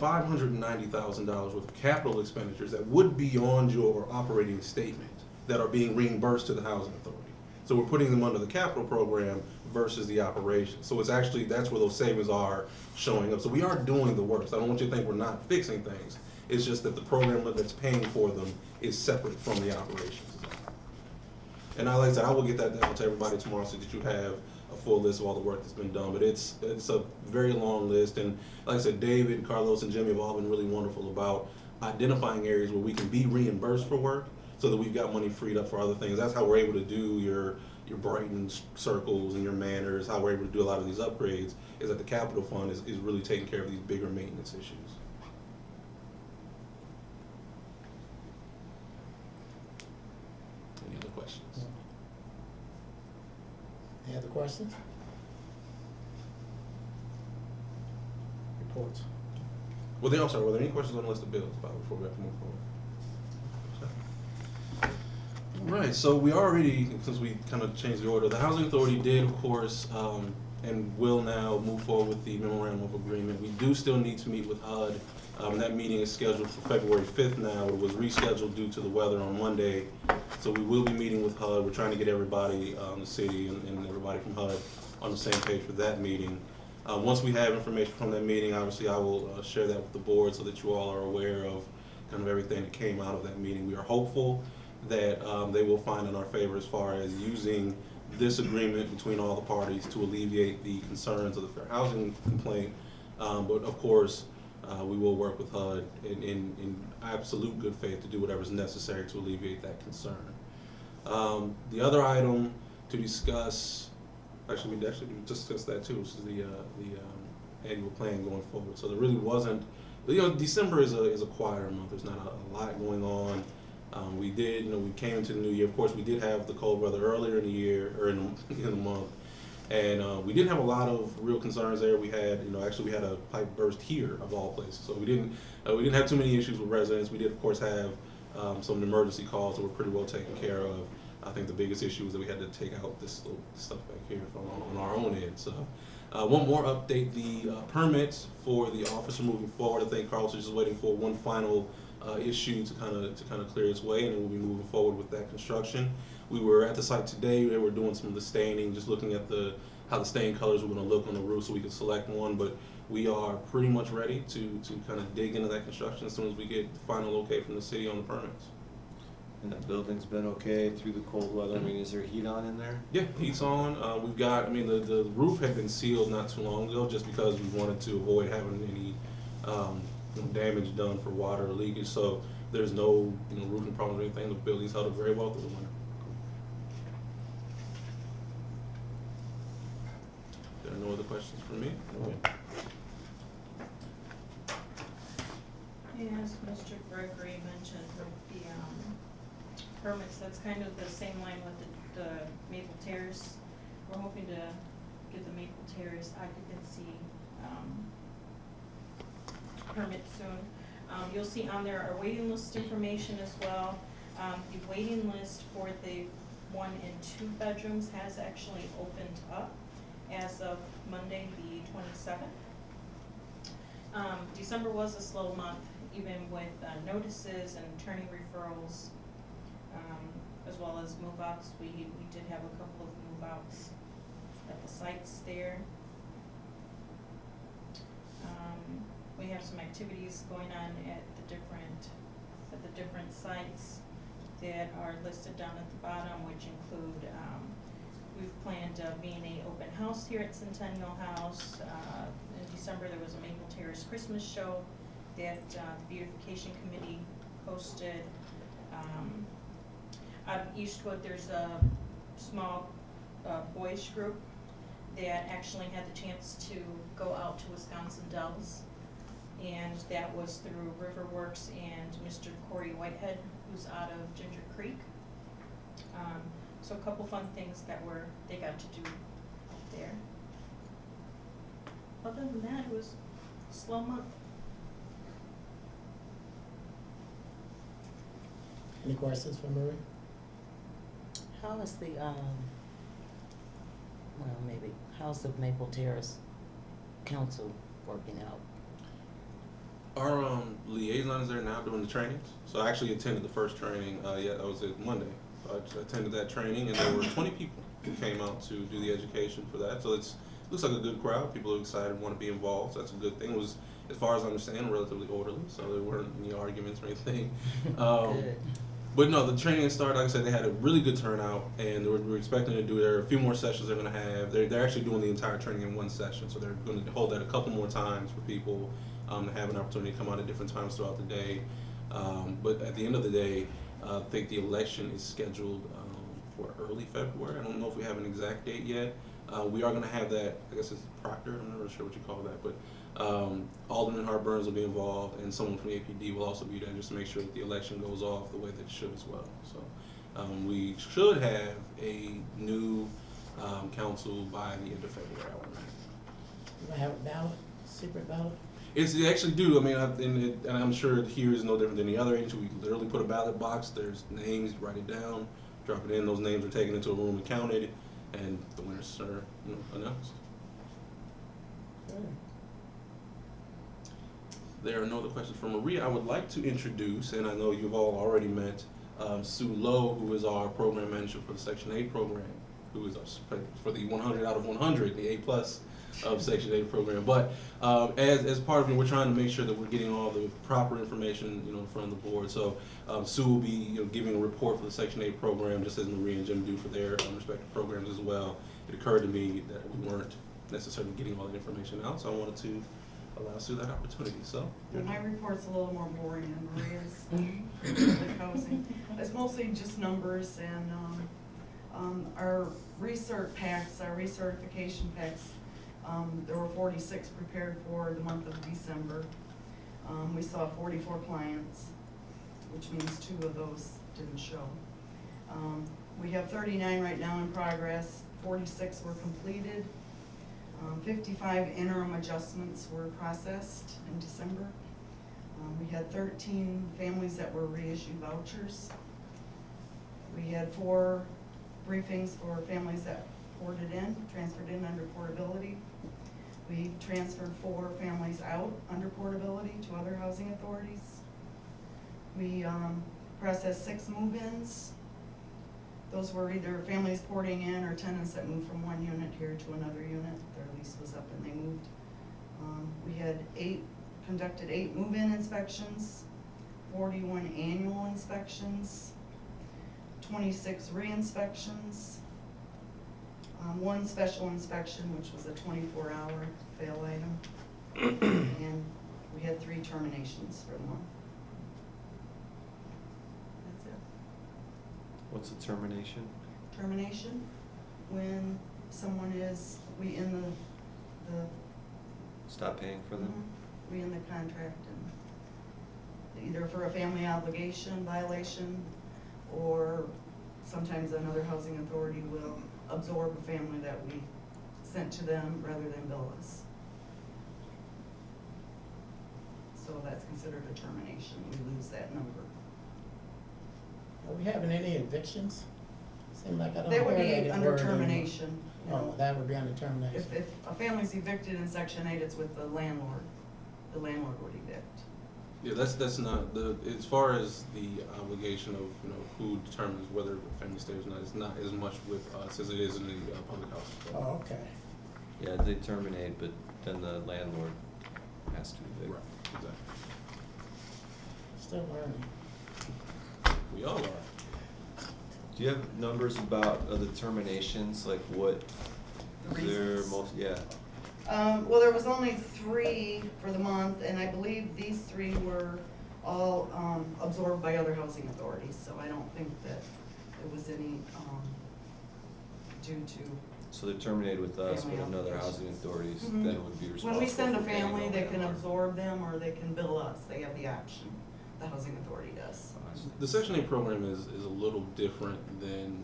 $590,000 worth of capital expenditures that would be on your operating statement that are being reimbursed to the Housing Authority. So we're putting them under the capital program versus the operation. So it's actually, that's where those savings are showing up. So we are doing the work. So I don't want you to think we're not fixing things. It's just that the program that's paying for them is separate from the operations. And like I said, I will get that down to everybody tomorrow so that you have a full list of all the work that's been done. But it's a very long list. And like I said, David, Carlos, and Jimmy have all been really wonderful about identifying areas where we can be reimbursed for work so that we've got money freed up for other things. That's how we're able to do your Brighton circles and your Manners, how we're able to do a lot of these upgrades, is that the capital fund is really taking care of these bigger maintenance issues. Any other questions? Any other questions? Reports. Were there any questions on the list of bills before we have to move forward? Right, so we already, since we kind of changed the order, the Housing Authority did, of course, and will now move forward with the memorandum of agreement. We do still need to meet with HUD. That meeting is scheduled for February 5th now. It was rescheduled due to the weather on Monday. So we will be meeting with HUD. We're trying to get everybody, the city and everybody from HUD on the same page for that meeting. Once we have information from that meeting, obviously I will share that with the board so that you all are aware of kind of everything that came out of that meeting. We are hopeful that they will find in our favor as far as using this agreement between all the parties to alleviate the concerns of the fair housing complaint. But of course, we will work with HUD in absolute good faith to do whatever is necessary to alleviate that concern. The other item to discuss, actually we discussed that too, which is the annual plan going forward. So there really wasn't, December is a quieter month. There's not a lot going on. We did, we came into the new year. Of course, we did have the cold weather earlier in the year, or in the month. And we didn't have a lot of real concerns there. We had, actually we had a pipe burst here of all places. So we didn't have too many issues with residents. We did, of course, have some emergency calls that were pretty well taken care of. I think the biggest issue was that we had to take out this little stuff back here on our own end. So one more update, the permits for the office are moving forward. I think Carlos is just waiting for one final issue to kind of clear its way, and then we'll be moving forward with that construction. We were at the site today. They were doing some of the staining, just looking at how the stain colors were going to look on the roof, so we could select one. But we are pretty much ready to kind of dig into that construction as soon as we get the final okay from the city on the permits. And that building's been okay through the cold weather? I mean, is there heat on in there? Yeah, heat's on. We've got, the roof had been sealed not too long ago just because we wanted to avoid having any damage done for water or leakage. So there's no roofing problems or anything. The building's held up very well through the winter. There are no other questions for me? As Mr. Gregory mentioned, with the permits, that's kind of the same line with the Maple Terrace. We're hoping to get the Maple Terrace occupancy permit soon. You'll see on there our waiting list information as well. The waiting list for the 1 and 2 bedrooms has actually opened up as of Monday the 27th. December was a slow month, even with notices and attorney referrals, as well as move-outs. We did have a couple of move-outs at the sites there. We have some activities going on at the different sites that are listed down at the bottom, which include we've planned being an open house here at Centennial House. In December there was a Maple Terrace Christmas show that the beautification committee hosted. Out of Eastwood there's a small boys group that actually had the chance to go out to Wisconsin Dells, and that was through Riverworks and Mr. Corey Whitehead, who's out of Ginger Creek. So a couple fun things that they got to do there. Other than that, it was a slow month. Any questions for Marie? How is the, how's the Maple Terrace Council working out? Our liaison is there now doing the trainings. So I actually attended the first training, that was Monday. So I attended that training, and there were 20 people who came out to do the education for that. So it looks like a good crowd. People are excited, want to be involved. So that's a good thing. It was, as far as I understand, relatively orderly, so there weren't any arguments or anything. Good. But no, the training started, like I said, they had a really good turnout, and we're expecting to do, there are a few more sessions they're going to have. They're actually doing the entire training in one session, so they're going to hold that a couple more times for people to have an opportunity to come out at different times throughout the day. But at the end of the day, I think the election is scheduled for early February. I don't know if we have an exact date yet. We are going to have that, I guess it's proctor, I'm not really sure what you call that, but Alderman Hart Burns will be involved, and someone from the APD will also be there just to make sure that the election goes off the way that it should as well. So we should have a new council by the end of February, I would imagine. You gonna have a ballot, secret ballot? They actually do. I mean, and I'm sure here is no different than the other agency. We literally put a ballot box. There's names, write it down. drop it in. Those names are taken into a room and counted, and the winners are announced. There are no other questions for Maria. I would like to introduce, and I know you've all already met, Sue Lowe, who is our program manager for the Section 8 program, who is our, for the 100 out of 100, the A+ of Section 8 program. But as part of it, we're trying to make sure that we're getting all the proper information, in front of the board. So Sue will be, giving a report for the Section 8 program, just as Maria and Jim do for their respective programs as well. It occurred to me that we weren't necessarily getting all the information out, so I wanted to allow Sue that opportunity. So my report's a little more boring than Maria's. Like housing. It's mostly just numbers and our recert packs, our recertification packs. There were 46 prepared for the month of December. We saw 44 clients, which means 2 of those didn't show. We have 39 right now in progress. 46 were completed. 55 interim adjustments were processed in December. We had 13 families that were reissued vouchers. We had 4 briefings for families that transferred in under portability. We transferred 4 families out under portability to other housing authorities. We processed 6 move-ins. Those were either families porting in or tenants that moved from one unit here to another unit. Their lease was up and they moved. We had conducted 8 move-in inspections, 41 annual inspections, 26 re-inspections, 1 special inspection, which was a 24-hour fail item, and we had 3 terminations for the month. That's it. What's a termination? Termination, when someone is, we end the Stop paying for them? We end the contract, and either for a family obligation violation, or sometimes another housing authority will absorb a family that we sent to them rather than bill us. So that's considered a termination. We lose that number. Are we having any evictions? Seems like I don't That would hear be that under word anymore. termination. Oh, that would be under termination. If a family's evicted in Section 8, it's with the landlord. The landlord would evict. yeah, that's not as far as the obligation of who determines whether a family stays or not. It's not as much with us as it is in the public house. Oh, okay. Yeah, they terminate, but then the landlord has to evict. Right, exactly. Still learning. We all are. Do you have numbers about the terminations, like what The is there reasons. most, yeah? Well, there was only 3 for the month, and I believe these 3 were all absorbed by other housing authorities, so I don't think that there was any due to. So they're terminated with us, Family but another obligations. housing authorities Mhm. then would be responsible When we send a for paying family, the they can landlord. absorb them or they can bill us. They have the option. The housing authority does. The Section 8 program is a little different than,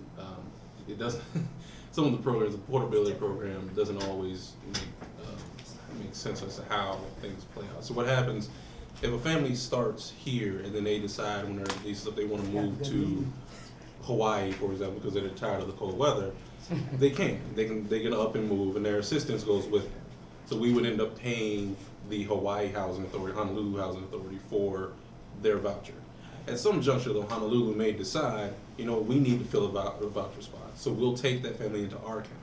it doesn't, some of the programs, the portability program doesn't always make sense as to how things play out. So what happens, if a family starts here and then they decide when their lease is up, they want to move to Hawaii, for example, because they're tired of the cold weather, they can up and move, and their assistance goes with them. So we would end up paying the Hawaii Housing Authority, Honolulu Housing Authority for their voucher. At some juncture, though, Honolulu may decide, we need to fill a voucher spot. So we'll take that family into our account.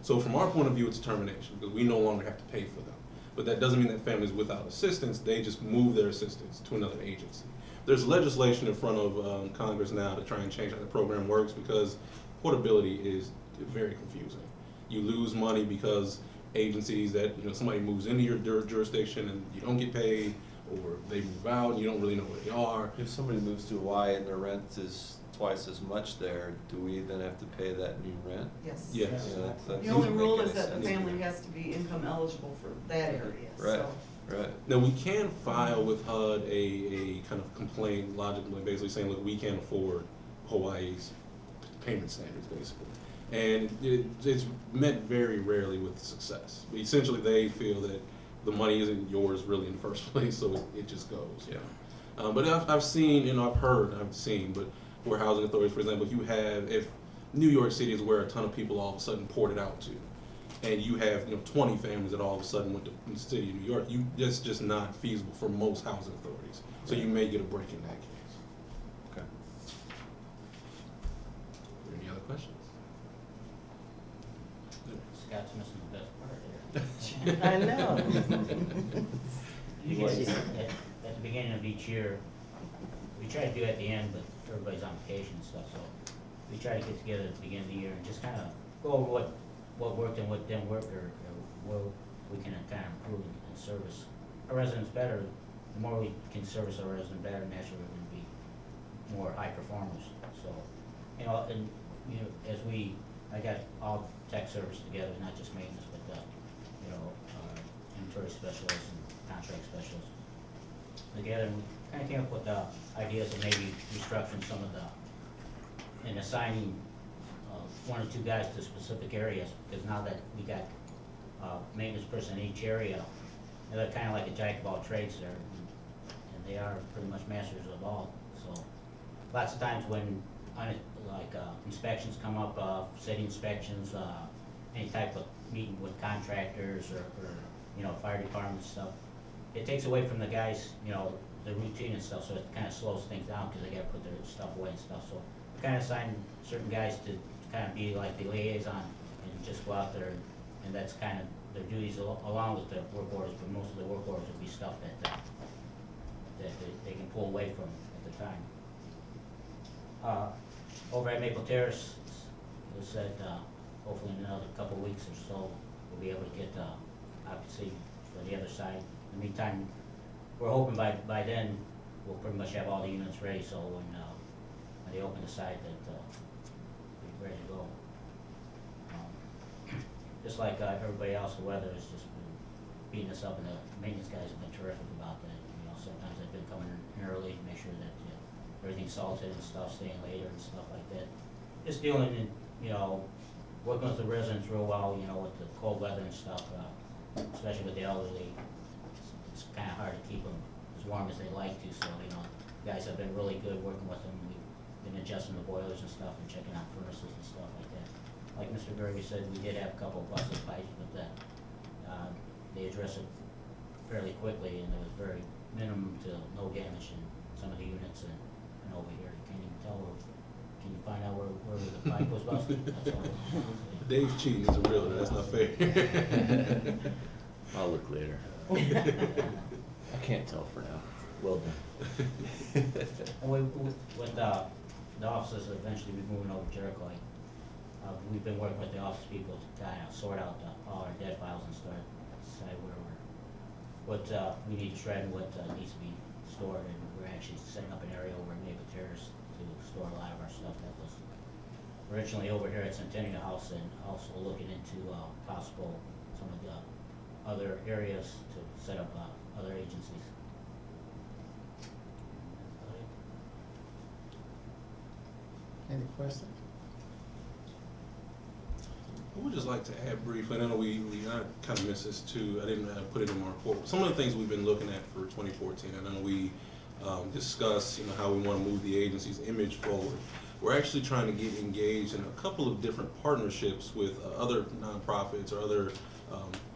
So from our point of view, it's a termination because we no longer have to pay for them. But that doesn't mean that families without assistance, they just move their assistance to another agency. There's legislation in front of Congress now to try and change how the program works because portability is very confusing. You lose money because agencies that, somebody moves into your jurisdiction and you don't get paid, or they move out and you don't really know where they are. If somebody moves to Hawaii and their rent is twice as much there, do we then have to pay that new rent? Yes. Yes. Yeah, that The only doesn't rule make is any that the sense. family has to be income eligible for that area, Right, so. right. Now, we can file with HUD a kind of complaint, logically, basically saying, look, we can't afford Hawaii's payment standards, basically. And it's met very rarely with success. Essentially, they feel that the money isn't yours really in the first place, so it just goes. Yeah. But I've seen, I've heard, I've seen, but where housing authorities, for example, if New York City is where a ton of people all of a sudden ported out to, and you have 20 families that all of a sudden went to the city of New York, that's just not feasible for most housing authorities. So you may get a break in that case. Okay. Any other questions? Scott's missing the best part here. I know. Usually at the beginning of each year, we try to do it at the end, but everybody's on vacation and stuff, so we try to get together at the beginning of the year and just kind of go over what worked and what didn't work, or where we can kind of improve and service our residents better. The more we can service our residents better, naturally we're going to be more high performers. So, and I got all tech service together, not just maintenance, but inventory specialists and contract specialists together, and we kind of came up with ideas of maybe restructuring some of and assigning one or two guys to specific areas, because now that we got maintenance person in each area, they're kind of like a jack of all trades there, and they are pretty much masters of all. So lots of times when inspections come up, city inspections, any type of meeting with contractors or fire department stuff, it takes away from the guys, the routine and stuff, so it kind of slows things down because they got to put their stuff away and stuff. So we kind of assign certain guys to kind of be like the liaison and just go out there, and that's kind of their duties along with the work orders, but most of the work orders will be stuff that they can pull away from at the time. Over at Maple Terrace, it was said hopefully in another couple of weeks or so, we'll be able to get occupancy for the other side. In the meantime, we're hoping by then, we'll pretty much have all the units ready, so when they open the site, that we're ready to go. Just like everybody else, the weather has just been beating us up, and the maintenance guys have been terrific about that. Sometimes they've been coming in early to make sure that everything's salted and stuff, staying later and stuff like that. Just dealing in, working with the residents real well, with the cold weather and stuff, especially with the elderly. It's kind of hard to keep them as warm as they like to, so, guys have been really good working with them. We've been adjusting the boilers and stuff and checking out furnaces and stuff like that. Like Mr. Berge said, we did have a couple of busted pipes, but they addressed it fairly quickly, and there was very minimum to no damage in some of the units and over here. You can't even tell can you find out where the pipe was busted? That's all. Dave's cheating is a realtor, that's not fair. I'll look later. I can't tell for now. Well done. And with the offices eventually be moving over to Jericho, we've been working with the office people to kind of sort out all our dead files and start decide what we need to shred and what needs to be stored, and we're actually setting up an area over in Maple Terrace to store a lot of our stuff that was originally over here at Centennial House, and also looking into possible some of the other areas to set up other agencies. Any questions? I would just like to add briefly, and I know I kind of missed this too, I didn't put it in my report, but some of the things we've been looking at for 2014, I know we discussed how we want to move the agency's image forward. We're actually trying to get engaged in a couple of different partnerships with other nonprofits or other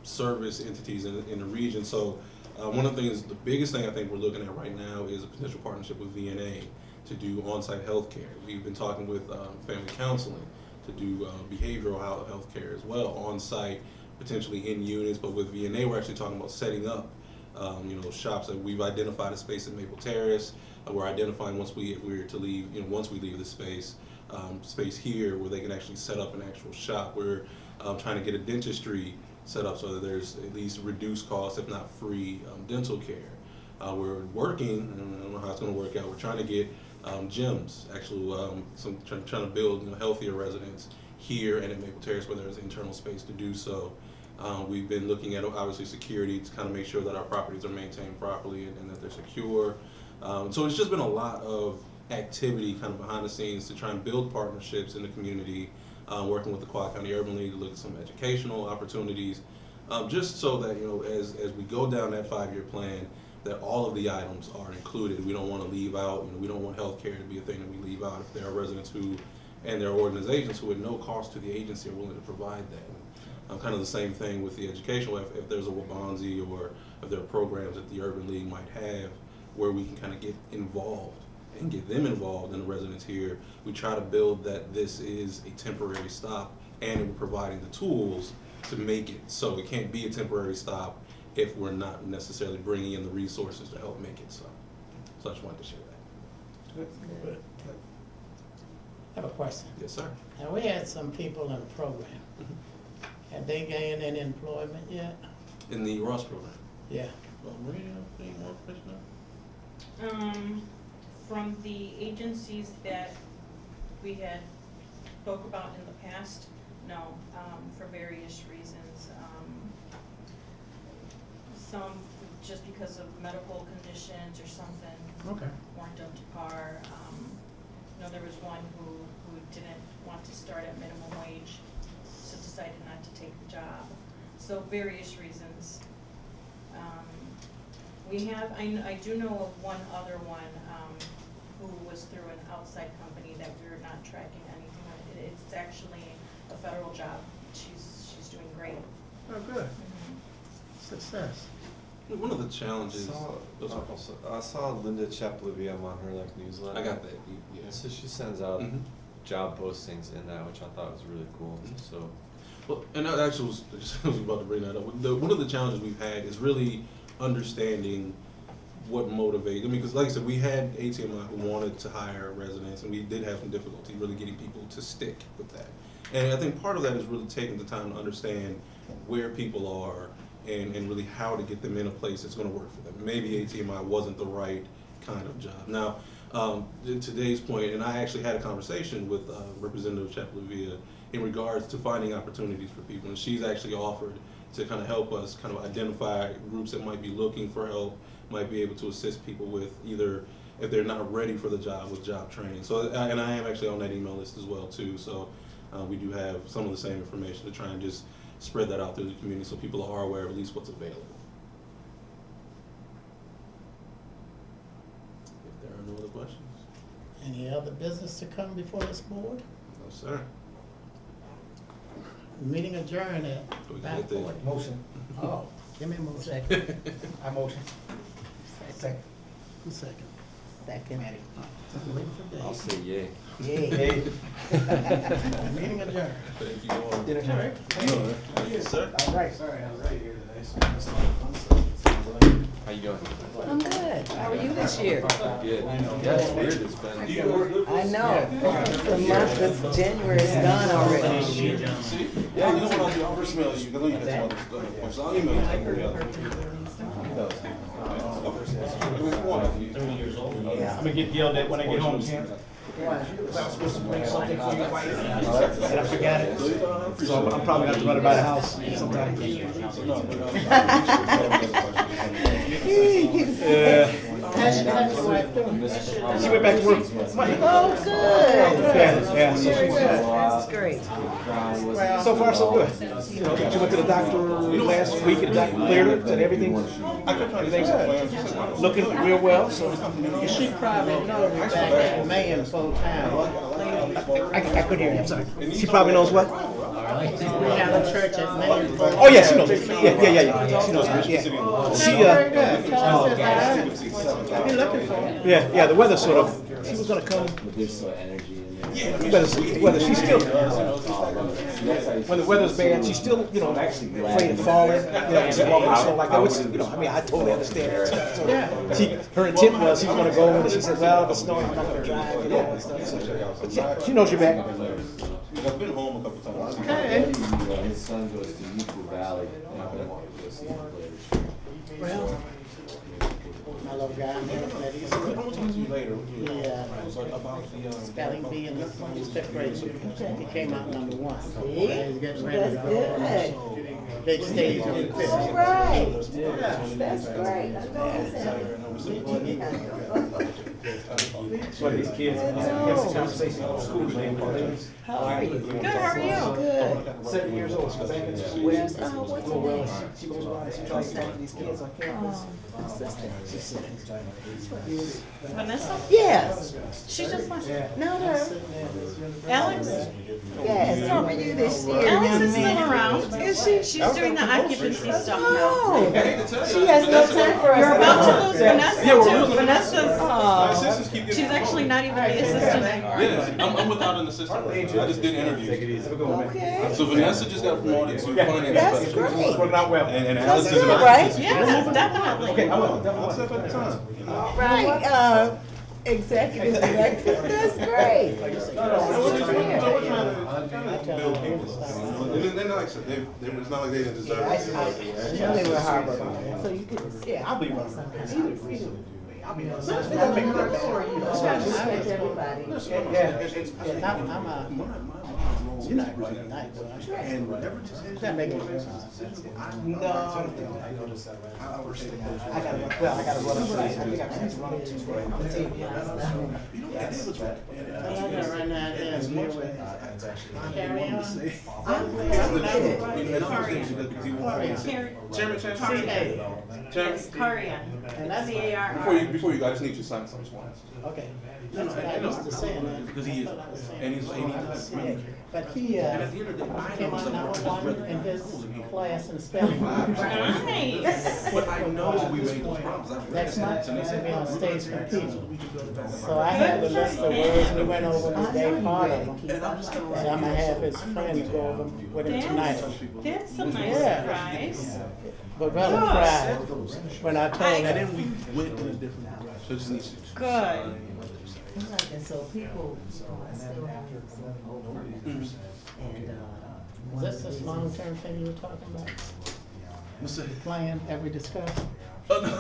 service entities in the region. So one of the things, the biggest thing I think we're looking at right now is a potential partnership with VNA to do on-site health care. We've been talking with family counseling to do behavioral health care as well, on-site, potentially in units, but with VNA we're actually talking about setting up shops that we've identified a space in Maple Terrace. We're identifying once we leave the space here where they can actually set up an actual shop. We're trying to get a dentistry set up so that there's at least reduced costs, if not free, dental care. We're working, and I don't know how it's going to work out, we're trying to get gyms, trying to build healthier residents here and at Maple Terrace where there's internal space to do so. We've been looking at obviously security to kind of make sure that our properties are maintained properly and that they're secure. So it's just been a lot of activity kind of behind the scenes to try and build partnerships in the community, working with the Quad County Urban League to look at some educational opportunities, just so that as we go down that 5-year plan, that all of the items are included. We don't want to leave out, we don't want healthcare to be a thing that we leave out. If there are residents who, and there are organizations who at no cost to the agency are willing to provide that. Kind of the same thing with the educational, if there's a Wabanzi or if there are programs that the Urban League might have where we can kind of get involved and get them involved in the residents here, we try to build that this is a temporary stop and we're providing the tools to make it so it can't be a temporary stop if we're not necessarily bringing in the resources to help make it so. So I just wanted to share that. Good. I have a question. Yes, sir. Now, we had some people in the program. Have they gained any employment yet? In the Ross program. Yeah. Maria, any more questions? From the agencies that we had spoke about in the past, no, for various reasons. Some just because of medical conditions or something. Okay. Weren't up to par. There was one who didn't want to start at minimum wage, so decided not to take the job. So various reasons. I do know of one other one who was through an outside company that we were not tracking anything with. It's actually a federal job. She's doing great. Oh, good. Mhm. Success. One of the challenges. I saw Linda Chaplivia on her newsletter. I got that. Yeah. And so she sends out job postings in that, which I thought was really cool. So, Well, and I actually was about to bring that up. One of the challenges we've had is really understanding what motivates. Because like I said, we had ATMI who wanted to hire residents, and we did have some difficulty really getting people to stick with that. And I think part of that is really taking the time to understand where people are and really how to get them in a place that's going to work for them. Maybe ATMI wasn't the right kind of job. Now, to today's point, and I actually had a conversation with Representative Chaplivia in regards to finding opportunities for people, and she's actually offered to kind of help us kind of identify groups that might be looking for help, might be able to assist people with either if they're not ready for the job with job training. So, and I am actually on that email list as well too. So we do have some of the same information to try and just spread that out through the community so people are aware of at least what's available. If there are no other questions. Any other business to come before this board? No, sir. Meeting adjourned at We can get the 5:40. Motion. Oh, give me a motion. Second. I motion. Second. Who's second? Second. Maddie. I'm waiting for Dave. I'll say yay. Yay. Meeting adjourned. Thank you all. Dinner time. Yes, sir. All right. Sorry, I was right here today, so I missed all the fun stuff. It sounds like. How you doing? I'm good. How are you this year? Good. Yeah, it's weird. It's been. I know. The month of January is gone already. Yeah, you know what I'll do? I'll first email you. I know you got some other stuff. So I'll email you. I'm gonna get yelled at when I get home, Sam. Because I was supposed to bring something for your wife, and I forgot it. So I'm probably gonna have to run it by the house sometime. How's your wife doing? She went back to work Monday. Oh, good. Yeah, so Very she's, good. That's great. so far so good. You know, she went to the doctor last week and the doctor cleared her, said everything's looking real well, so. She probably knows we're back at Mayan full time. I couldn't hear you, I'm sorry. She probably knows what? We have a church at Mayan full time. Oh, yeah, she knows. Yeah. She knows, yeah. She, Very good. Tell us about her. Be looking for her. yeah, the weather's sort of, she was gonna come. Whether she's still, when the weather's bad, she's still, afraid of falling, she's walking slow like that, which, I mean, I totally understand that stuff. So her intent was, she was gonna go, and she said, well, the snow, I'm not gonna drive, and stuff, so. But yeah, she knows you're back. I've been home a couple times. Okay. His son goes to Yuku Valley. And I've been wanting to go see him later. Well, my little guy, I'm looking at his spelling bee in his fifth grade. He came out number 1. He's getting ready to go. Big stage on the fifth. All right. That's great. I know. So these kids, have a conversation on school playing parties. How are you? Good, how are you? Good. 7 years old, she's back in school. Where's, what's her Oh, well, name? she goes around, she tries to talk to these kids on campus. Vanessa? Yes. She just went. Not her. Alex? Yes, how are you this year, Alex young is still man? around. Is she? She's doing the occupancy stuff now. Oh, she has no time for us. You're about to lose Vanessa Yeah, we're too. losing Vanessa's, My Oh, assistants keep getting. she's actually not even the assistant anymore. Yeah, I'm without an assistant right now. I just did interviews. okay. So Vanessa just got promoted to Yeah. finance That's specialist. great. Working out well. And That's Alex is good, an right? assistant. Yeah, definitely. Okay, I will, One definitely. step at a time. You know? All right, executive director, that's great. No, we're That's trying I to tell build them people. to stop. And then, like I said, it's not like they didn't deserve I it. know they were Harvard, so you could. Yeah, I'll be around. I'll be around. Everybody. You're not going tonight, though. Does that make any difference? No, I gotta run, well, I gotta run up, I think I have to run up to, on the TV. All I got right now is me with carry on. I'm glad you did it. And I'm just thinking because he wants to. Chairman, Chairman. Carian. And that's Before you go, I just need you to sign some response. okay. That's what I used to say. Because he is, and he's But he, and at the end of the day, I came know out some number of one in his class in spelling. Nice. But I know we made those problems. I've read Next it, month, and they I'm said, gonna be on stage competing. So I had a list of words, we went over today, part of them. and I'm just And gonna. I'm gonna have his friend go over them with him tonight. That's a nice Yeah. surprise. But rather cried when I told And him. then we went in a different direction. So it just needs to. Good. And so people still have some hope. And, Is this this long-term thing you were talking about? What's that? Plan, have we discussed? Oh, no.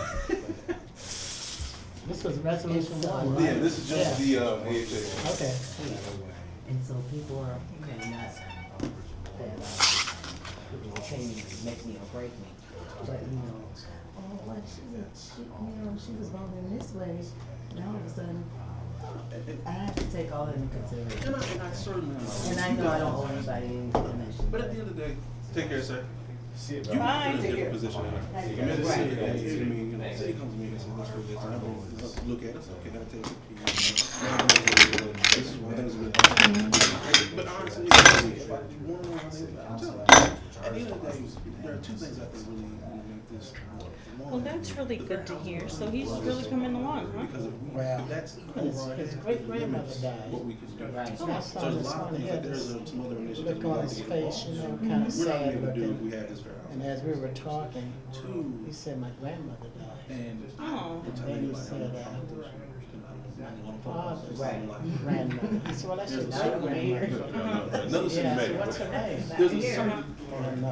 This was resolution one, right? Yeah, this is just the AHA. Okay. And so people are, not that, people will pay me, make me or break me, but oh, what, she was voting this way, and all of a sudden, I have to take all that into consideration. And I certainly know. And I know I don't owe anybody any information. But at the end of the day, take care, sir. You Bye. put a different position in it. I mean, the city, the city comes to me and says, let's do this, and I go, look at it, okay, gotta take it. This is one thing that's really. But honestly, if you wanna know how they, tell them. At the end of the day, there are two things I think really make this work. Well, that's really good to hear. So he's really coming along, huh? Because Well, if that's. his great-grandmother died. What we can do. Right. So My there's son a this lot of morning things, had like there's this some other initiatives. look we'd on like his to get face, involved. kind of We're not sad able to do if looking. we had this fair And housing. as we were talking, Two, he said, my grandmother died. and Oh. I tell Then he anybody, said, I'm not father, Right. grandmother. He said, well, that's your grandmother. Another city Yeah, I mayor. said, what's her name? There's a certain. And,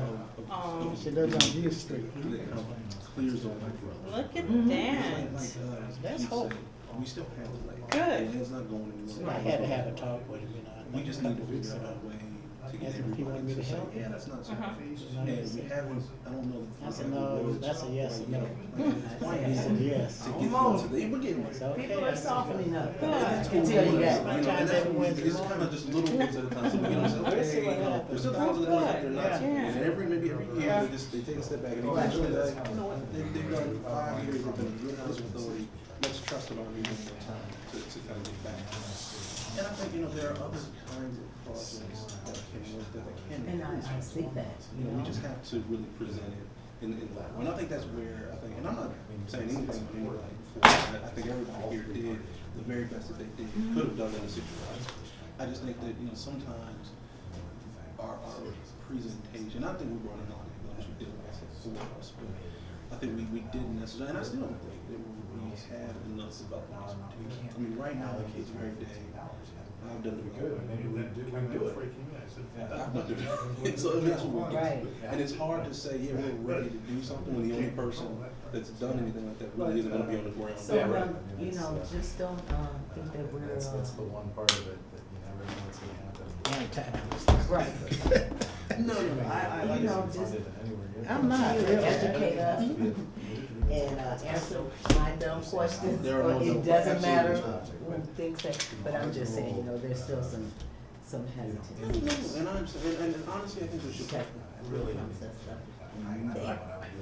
Oh, she lives on View Street. Clear zone. look at Like, that. That's you hope. said, we still have it like. Good. And it's not going anywhere. I had to have a talk with him, We just need to figure out a way to get Asked him if he wanted me everybody to to say, help. yeah, that's not so. Uh-huh. And we haven't, I don't know. I said, no, that's a yes or no. Plan He said, yes. to get to the, we're getting It's there. okay. People are softening up. Good. Until you get. You know, and that's, it's kind of just little things at a time, so we don't say, We'll see okay, what you know, happens. there's still things that are they're not, Yeah. and maybe every year, they take a step back, and eventually, they're like, you know what, they've done it for 5 years, they've been a good housing authority, let's trust them on even more time to kind of get back. And I think, there are other kinds of projects that can work, that can. And I see that. We just have to really present it in that way. And I think that's where, and I'm not saying anything on anybody before, I think everybody here did the very best that they did, could have done in the situation. I just think that, sometimes our presentation, I think we brought in all the guns we did for us, but I think we didn't necessarily, and I still don't think that we have enough development expertise. I mean, right now, the kids every day, I've done it before. Maybe we do it. I've done it. So that's what we do. Right. And it's hard to say, yeah, we're ready to do something when the only person that's done anything like that really isn't gonna be on the ground. So, just don't, think that we're, That's the one part of it that you never know what's gonna happen. right. No, just Funded anywhere near. I'm not. Educate us and, answer my dumb questions, There are or no dumb- it doesn't matter absolutely not. when things say, but I'm just saying, you know, there's still some hesitancy. And I understand, and honestly, I think there should. Okay.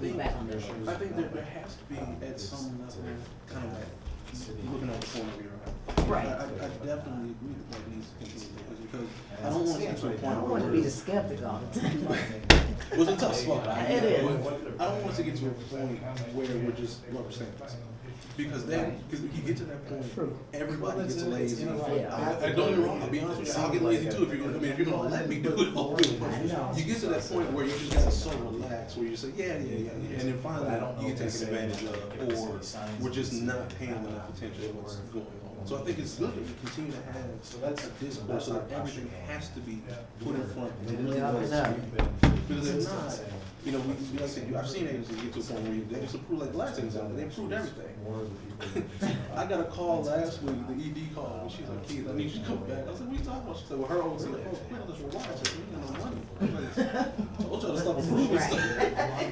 Feedback on this. I think there has to be at some level, kind of like, looking at the point of view. Right. I definitely agree that that needs to continue, because I don't want to get to a I point don't where want to we're. be the skeptic all the time. Well, it's a tough spot. It is. I don't want us to get to a point where we're just rubber stamps. Because then, because if you get to that point, True. everybody gets lazy. Yeah. I don't get me wrong, I'll be honest with you, I'll get lazy too if you're gonna, I mean, if you're gonna let me do it, I'll do it. I know. You get to that point where you just gotta so relax, where you say, yeah, and then finally you get taken advantage of, or we're just not paying enough attention to what's going on. So I think it's good that we continue to have a discourse so that everything has to be put in front. Because if not, you know, we like I said, I've seen agencies get to a point where they just approve, like the last agency, they approved everything. I got a call last week, the ED called, and she's like, Keith, I need you to come back. I was like, what are you talking about? She said, well, her old CFO, well, just relax, I said, we got no money. I told y'all to stop approving stuff.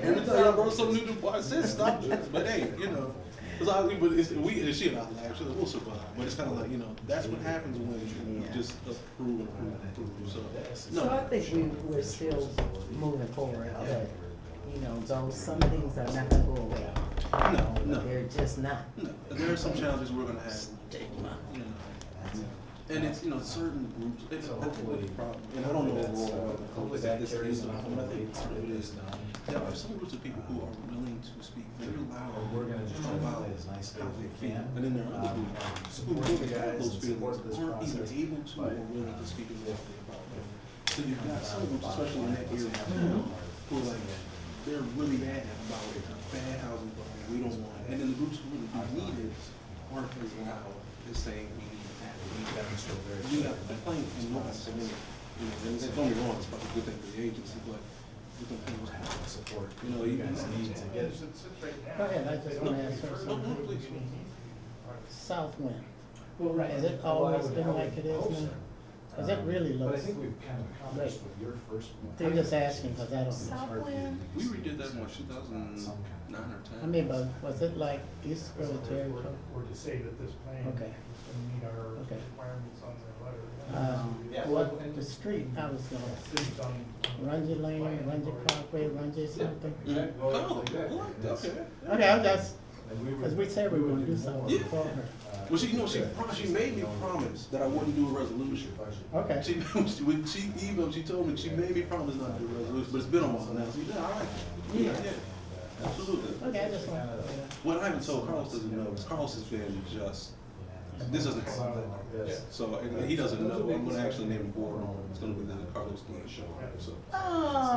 Every time I brought something new to, I said, stop this, but hey, you know. But it's, and she and I laughed, she said, we'll survive. But it's kind of like, you know, that's what happens when you just approve and approve. So I think we're still moving forward, but, you know, those, some things are not gonna go away. No. They're just not. No, there are some challenges we're gonna have. You know, and it's, you know, certain groups, it's a problem. And I don't know overall whether this is the problem, but I think part of it is, there are some groups of people who are willing to speak very loud about how they feel. And then there are other groups who really have those feelings, aren't either able to or willing to speak exactly about them. So you've got some groups, especially in that area, who are like, they're really mad about bad housing program, we don't want it. And then the groups who really do need it aren't as loud as saying we need that. We have a complaint and not saying, you know, and don't get me wrong, it's probably a good thing for the agency, but we can pay what's support. You know, you guys need to get. Go ahead, I just wanna ask her something. Southwind, Well, right. has it always been like it is now? Cause it really But I looks, think we've kind of accomplished with your first one. they're just asking, cause I don't know. Southwind? We redid that in what, 2009 or 10? I mean, but was it like East Road Jericho? Or to say that this plan is Okay. gonna meet our Okay. requirements on the letter. What, the street, I was going, Rungy Lane, Rungy Parkway, Rungy something? Oh, okay. Okay, I'm just, cause we said we were gonna do something for her. Well, she, you know, she made me promise that I wouldn't do a resolution. Okay. She emailed, she told me, she made me promise not to do a resolution, but it's been a while now, so yeah, all right. Yeah, absolutely. Okay, I just want, What I haven't told Carlos doesn't know is Carlos has been just, this doesn't happen. So, and he doesn't know, I'm gonna actually name a board on, it's gonna be the Carlos Glenn show, so.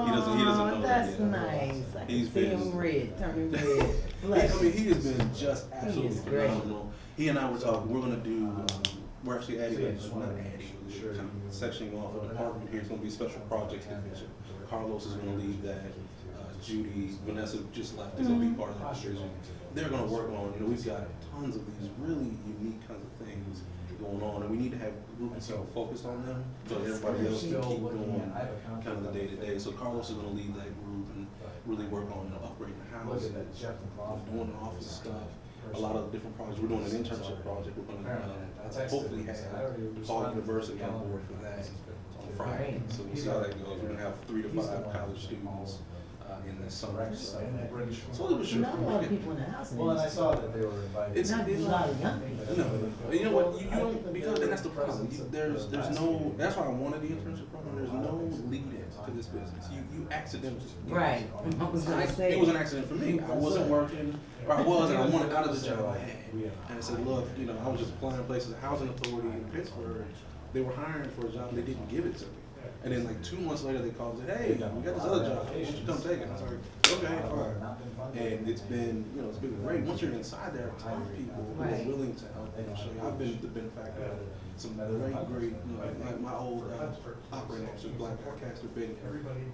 He doesn't know that's yet. nice. I He's can see been- him red, turning red. I mean, he has been just absolutely is great. phenomenal. He and I were talking, we're gonna do, we're actually adding, not adding, we're kind of sectioning off a department here, it's gonna be a special projects division. Carlos is gonna lead that, Judy, Vanessa just left, is gonna be part of that division. They're gonna work on, you know, we've got tons of these really unique kinds of things going on, and we need to have a group of people focused on them, so everybody else can keep going kind of the day to day. So Carlos is gonna lead that group and really work on, you know, upgrading the house, doing the office stuff. A lot of different projects. We're doing an internship project. We're gonna hopefully have Paul University on board for that on Friday. So we'll see how that goes. We're gonna have 3 to 5 college students in the summer. So slowly but surely. Not a lot of people in the house. Well, and I saw that they were invited. It's Not a lot of young people. no, you know what? You don't, because and that's the problem. There's no. That's why I wanted the internship program. There's no lead in to this business. You accidentally. Right. I was gonna say. It was an accident for me. I wasn't working, or I was, and I wanted out of the job I had. And I said, look, you know, I was just applying places. The housing authority in Pittsburgh, they were hiring for a job, and they didn't give it to me. And then like 2 months later, they called and said, hey, we got this other job. Why don't you come take it? I was like, okay, fine. And it's been, you know, it's been great. Once you're inside there, a ton of people who are willing to help and show you. I've been the benefactor of some great, you know, like my old operating officer, Black Caster Benny.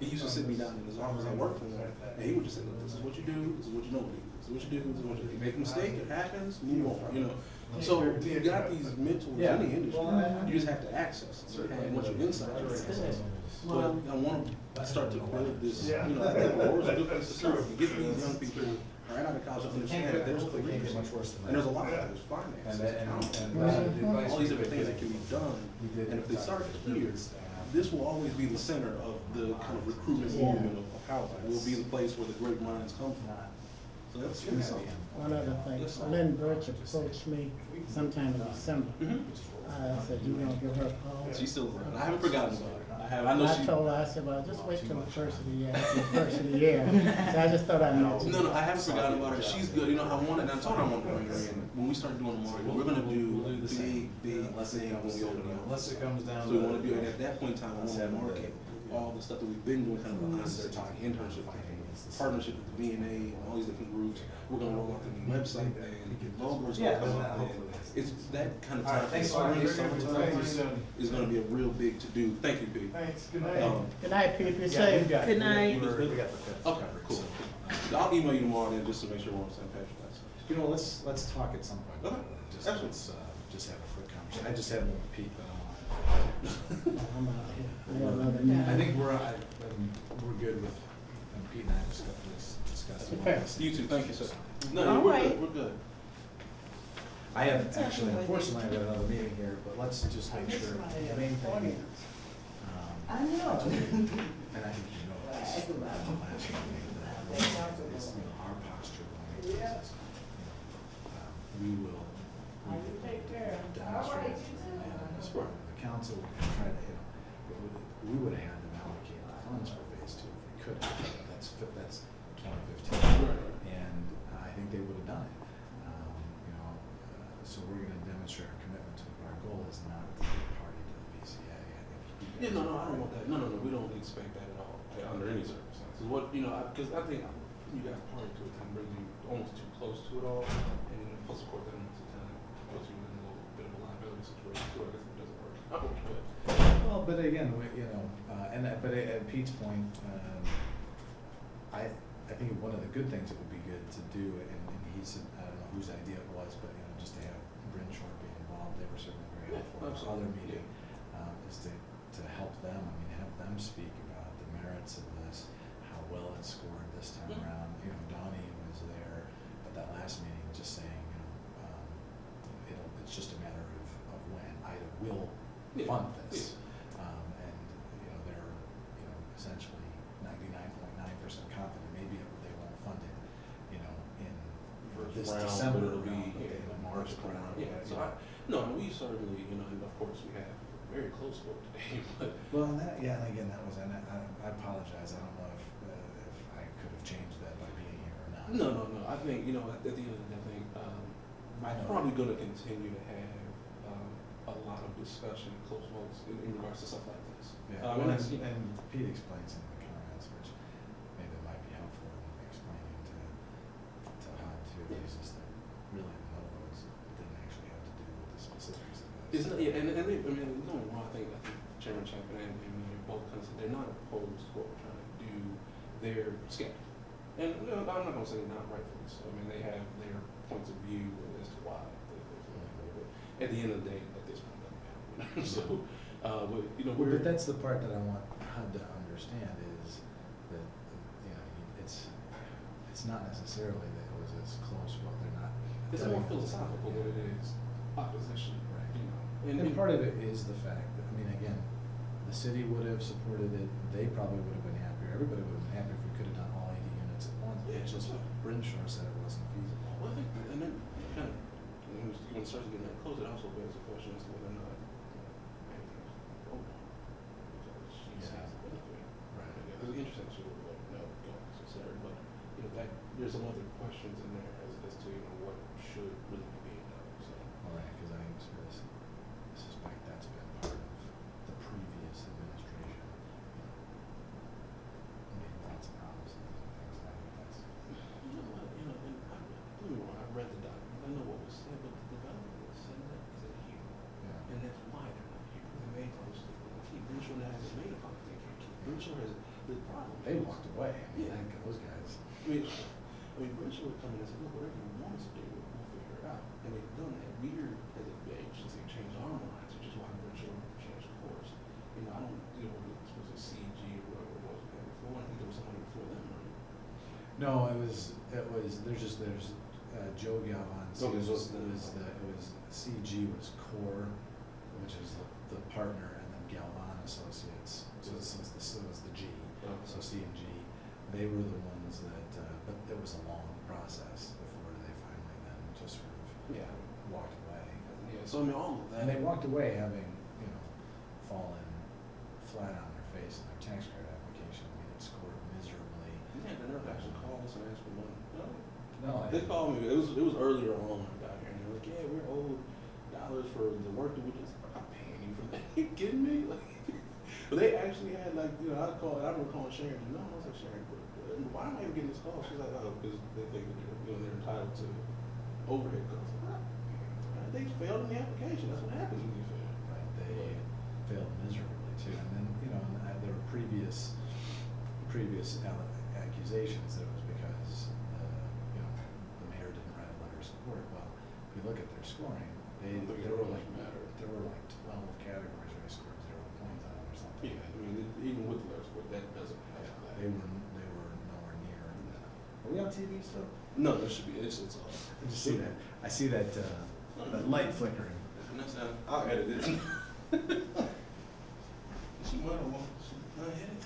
He used to sit me down in his office. I worked for him, and he would just say, look, this is what you do, this is what you don't do. This is what you do, this is what you do. You make a mistake, it happens, move on, you know. So you got these mentors in the industry. You just have to access them. And once you're inside, you're access. But I want to start to build this, you know, I think Aurora's a good place to start. Get these young people right out of college to It can't understand that get, there's hopefully it can't careers. get much worse than that. And there's a lot of that, there's finance, And there's that, accounting, and all these different things that can be done. And if they start here, this will always be the center of the kind of recruitment Yeah. movement of housing. It will be the place where the great minds come from. So that's gonna be something. One other thing, Yes, sir. Lynn Birch approached me sometime in December. Mhm. I said, you gonna give her a call? She's still around. I haven't forgotten about her. I know I she. told her, I said, well, just wait till the first of the year, after the first of the year. So I just thought I'd mention. No, I haven't forgotten about her. She's good. You know, I wanted, and I told her I wanted to bring her in. When we start doing the market, we're gonna do big things when we open it up. Unless it comes down So we wanna do it at that point in time, I wanna market all the stuff that we've been doing kind of behind the scenes, internship, partnership with the VNA, and all these different groups. We're gonna roll out the new website then, logos gonna come out then. It's that kind of time. Thanks, Spring, Mark. summertime Thank you soon. is gonna be a real big to-do. Thank you, B. Thanks, good Good night, Pete, be Yeah, safe. we've got, Good night. we got the fifth. Okay, cool. I'll email you tomorrow then, just to make sure we're on the same page with that. You know, let's talk at some point. Okay. Just, Absolutely. let's, just have a quick conversation. I just had one with Pete, but I'm out here. I got another meeting. I think we're good with, and Pete and I discussed. Okay. You too, thank you, sir. No, All we're right. good, we're good. I have actually, unfortunately, I've got another meeting here, but let's just make sure, the main thing. I know. And I think you know this, from the last meeting, that is, our posture going into this. We will demonstrate, and as part of the council, and try to, we would have had them allocate the funds for phase two if we could have. That's 2015. And I think they would have done it. So we're gonna demonstrate our commitment to, our goal is not to be a party to the BCA. I think. Yeah, no, I don't want that. No, we don't expect that at all, under any circumstances. What, because I think you guys party to it, kind of bring you almost too close to it all, and then plus, of course, that makes it kind of puts you in a little bit of a liability situation too. I guess if it doesn't work. Well, but again, but at Pete's point, I think one of the good things that would be good to do, and he's, I don't know whose idea it was, but just to have Bryn Short be involved, they were certainly very helpful. Absolutely. Other meeting, is to help them, have them speak about the merits of this, how well it scored this time Mhm. around. Donnie was there at that last meeting, just saying, it's just a matter of when IDA will fund this. And, they're, essentially 99.9% confident, maybe they won't fund it, in First this round, December but it'll round, be, but in the March round. Yeah, so we certainly, and of course, we have a very close vote today, but. Well, and again, that was, and I apologize, I don't know if I could have changed that by being here or not. No, I think, at the end of the day, I think, I know. we're probably gonna continue to have, a lot of discussion, close votes in regards to stuff like this. Yeah, And that's, and Pete explained some of the comments, which maybe might be helpful in explaining to HUD too, is just that really the logos didn't actually have to do with the specifics of this. Isn't it, yeah, and they, no, I think Chairman Chapman and me both kind of said they're not opposed to what we're trying to do. They're skeptical. And I'm not gonna say not rightfully so. They have their points of view as to why they feel that way. But at the end of the day, at this point, doesn't matter. So, But that's the part that I want HUD to understand is that, it's not necessarily that it was as close, well, they're not. It's more philosophical than it is opposition, Right. And part of it is the fact that, again, the city would have supported it, they probably would have been happier, everybody would have been happier if we could have done all 80 units at once. Yeah. It's just Bryn Shore said it wasn't feasible. Well, I think, and then kind of, when it starts getting that close, it also begs the question as to whether or not anything's vote on. Because she sees the benefit. Right. It's interesting, she would vote no, don't necessarily, but, there's some other questions in there as to, what should really be being done, so. All right, because I sort of suspect that's been part of the previous administration. Made lots of promises and things like that. And I read the document, I know what was said, but the development was said that isn't here. Yeah. And that's why they're not here. They made promises to keep. Bryn Shore hasn't made a promise they can't keep. Bryn Shore has the problem. They walked away. Yeah. Those guys. Bryn Shore would come in and say, look, whatever you want us to do, we'll figure it out. And they've done that. We're, as an agency, changed our minds, which is why Bryn Shore changed course. I don't deal with it was a CG or whatever it was before. I think there was somebody before them, right? No, it was, there's Joe Galvan, so Okay, it so was, it's- it was CG was Core, which is the partner, and then Galvan Associates, so it was the G, so C&G. They were the ones that, but it was a long process before they finally then just sort of Yeah. walked away. Yeah, so I mean, all of that. And they walked away having, fallen flat on their face in their tax credit application. I mean, it scored miserably. Yeah, they never actually called us and asked for money. No. No, They called me, it was earlier on when I got here, and they were like, yeah, we're owed dollars for the work that we just, I'm not paying you for that. You kidding me? Like, but they actually had I remember calling Sharon, no, I was like, Sharon, why am I even getting this call? She's like, oh, because they think that they're entitled to overhead costs. They failed in the application, that's what happens when you fail. Right, they failed miserably too. And then, there were previous accusations that it was because, the mayor didn't write a letter of support. Well, if you look at their scoring, there were like 12 categories where they scored 0 points on or something. Yeah, I mean, even with the letter support, that doesn't help. They were nowhere near. Are we on TV still? No, that should be, it's all. I just see that. I see that light flickering. I'll edit it. She might have won. She might hit it.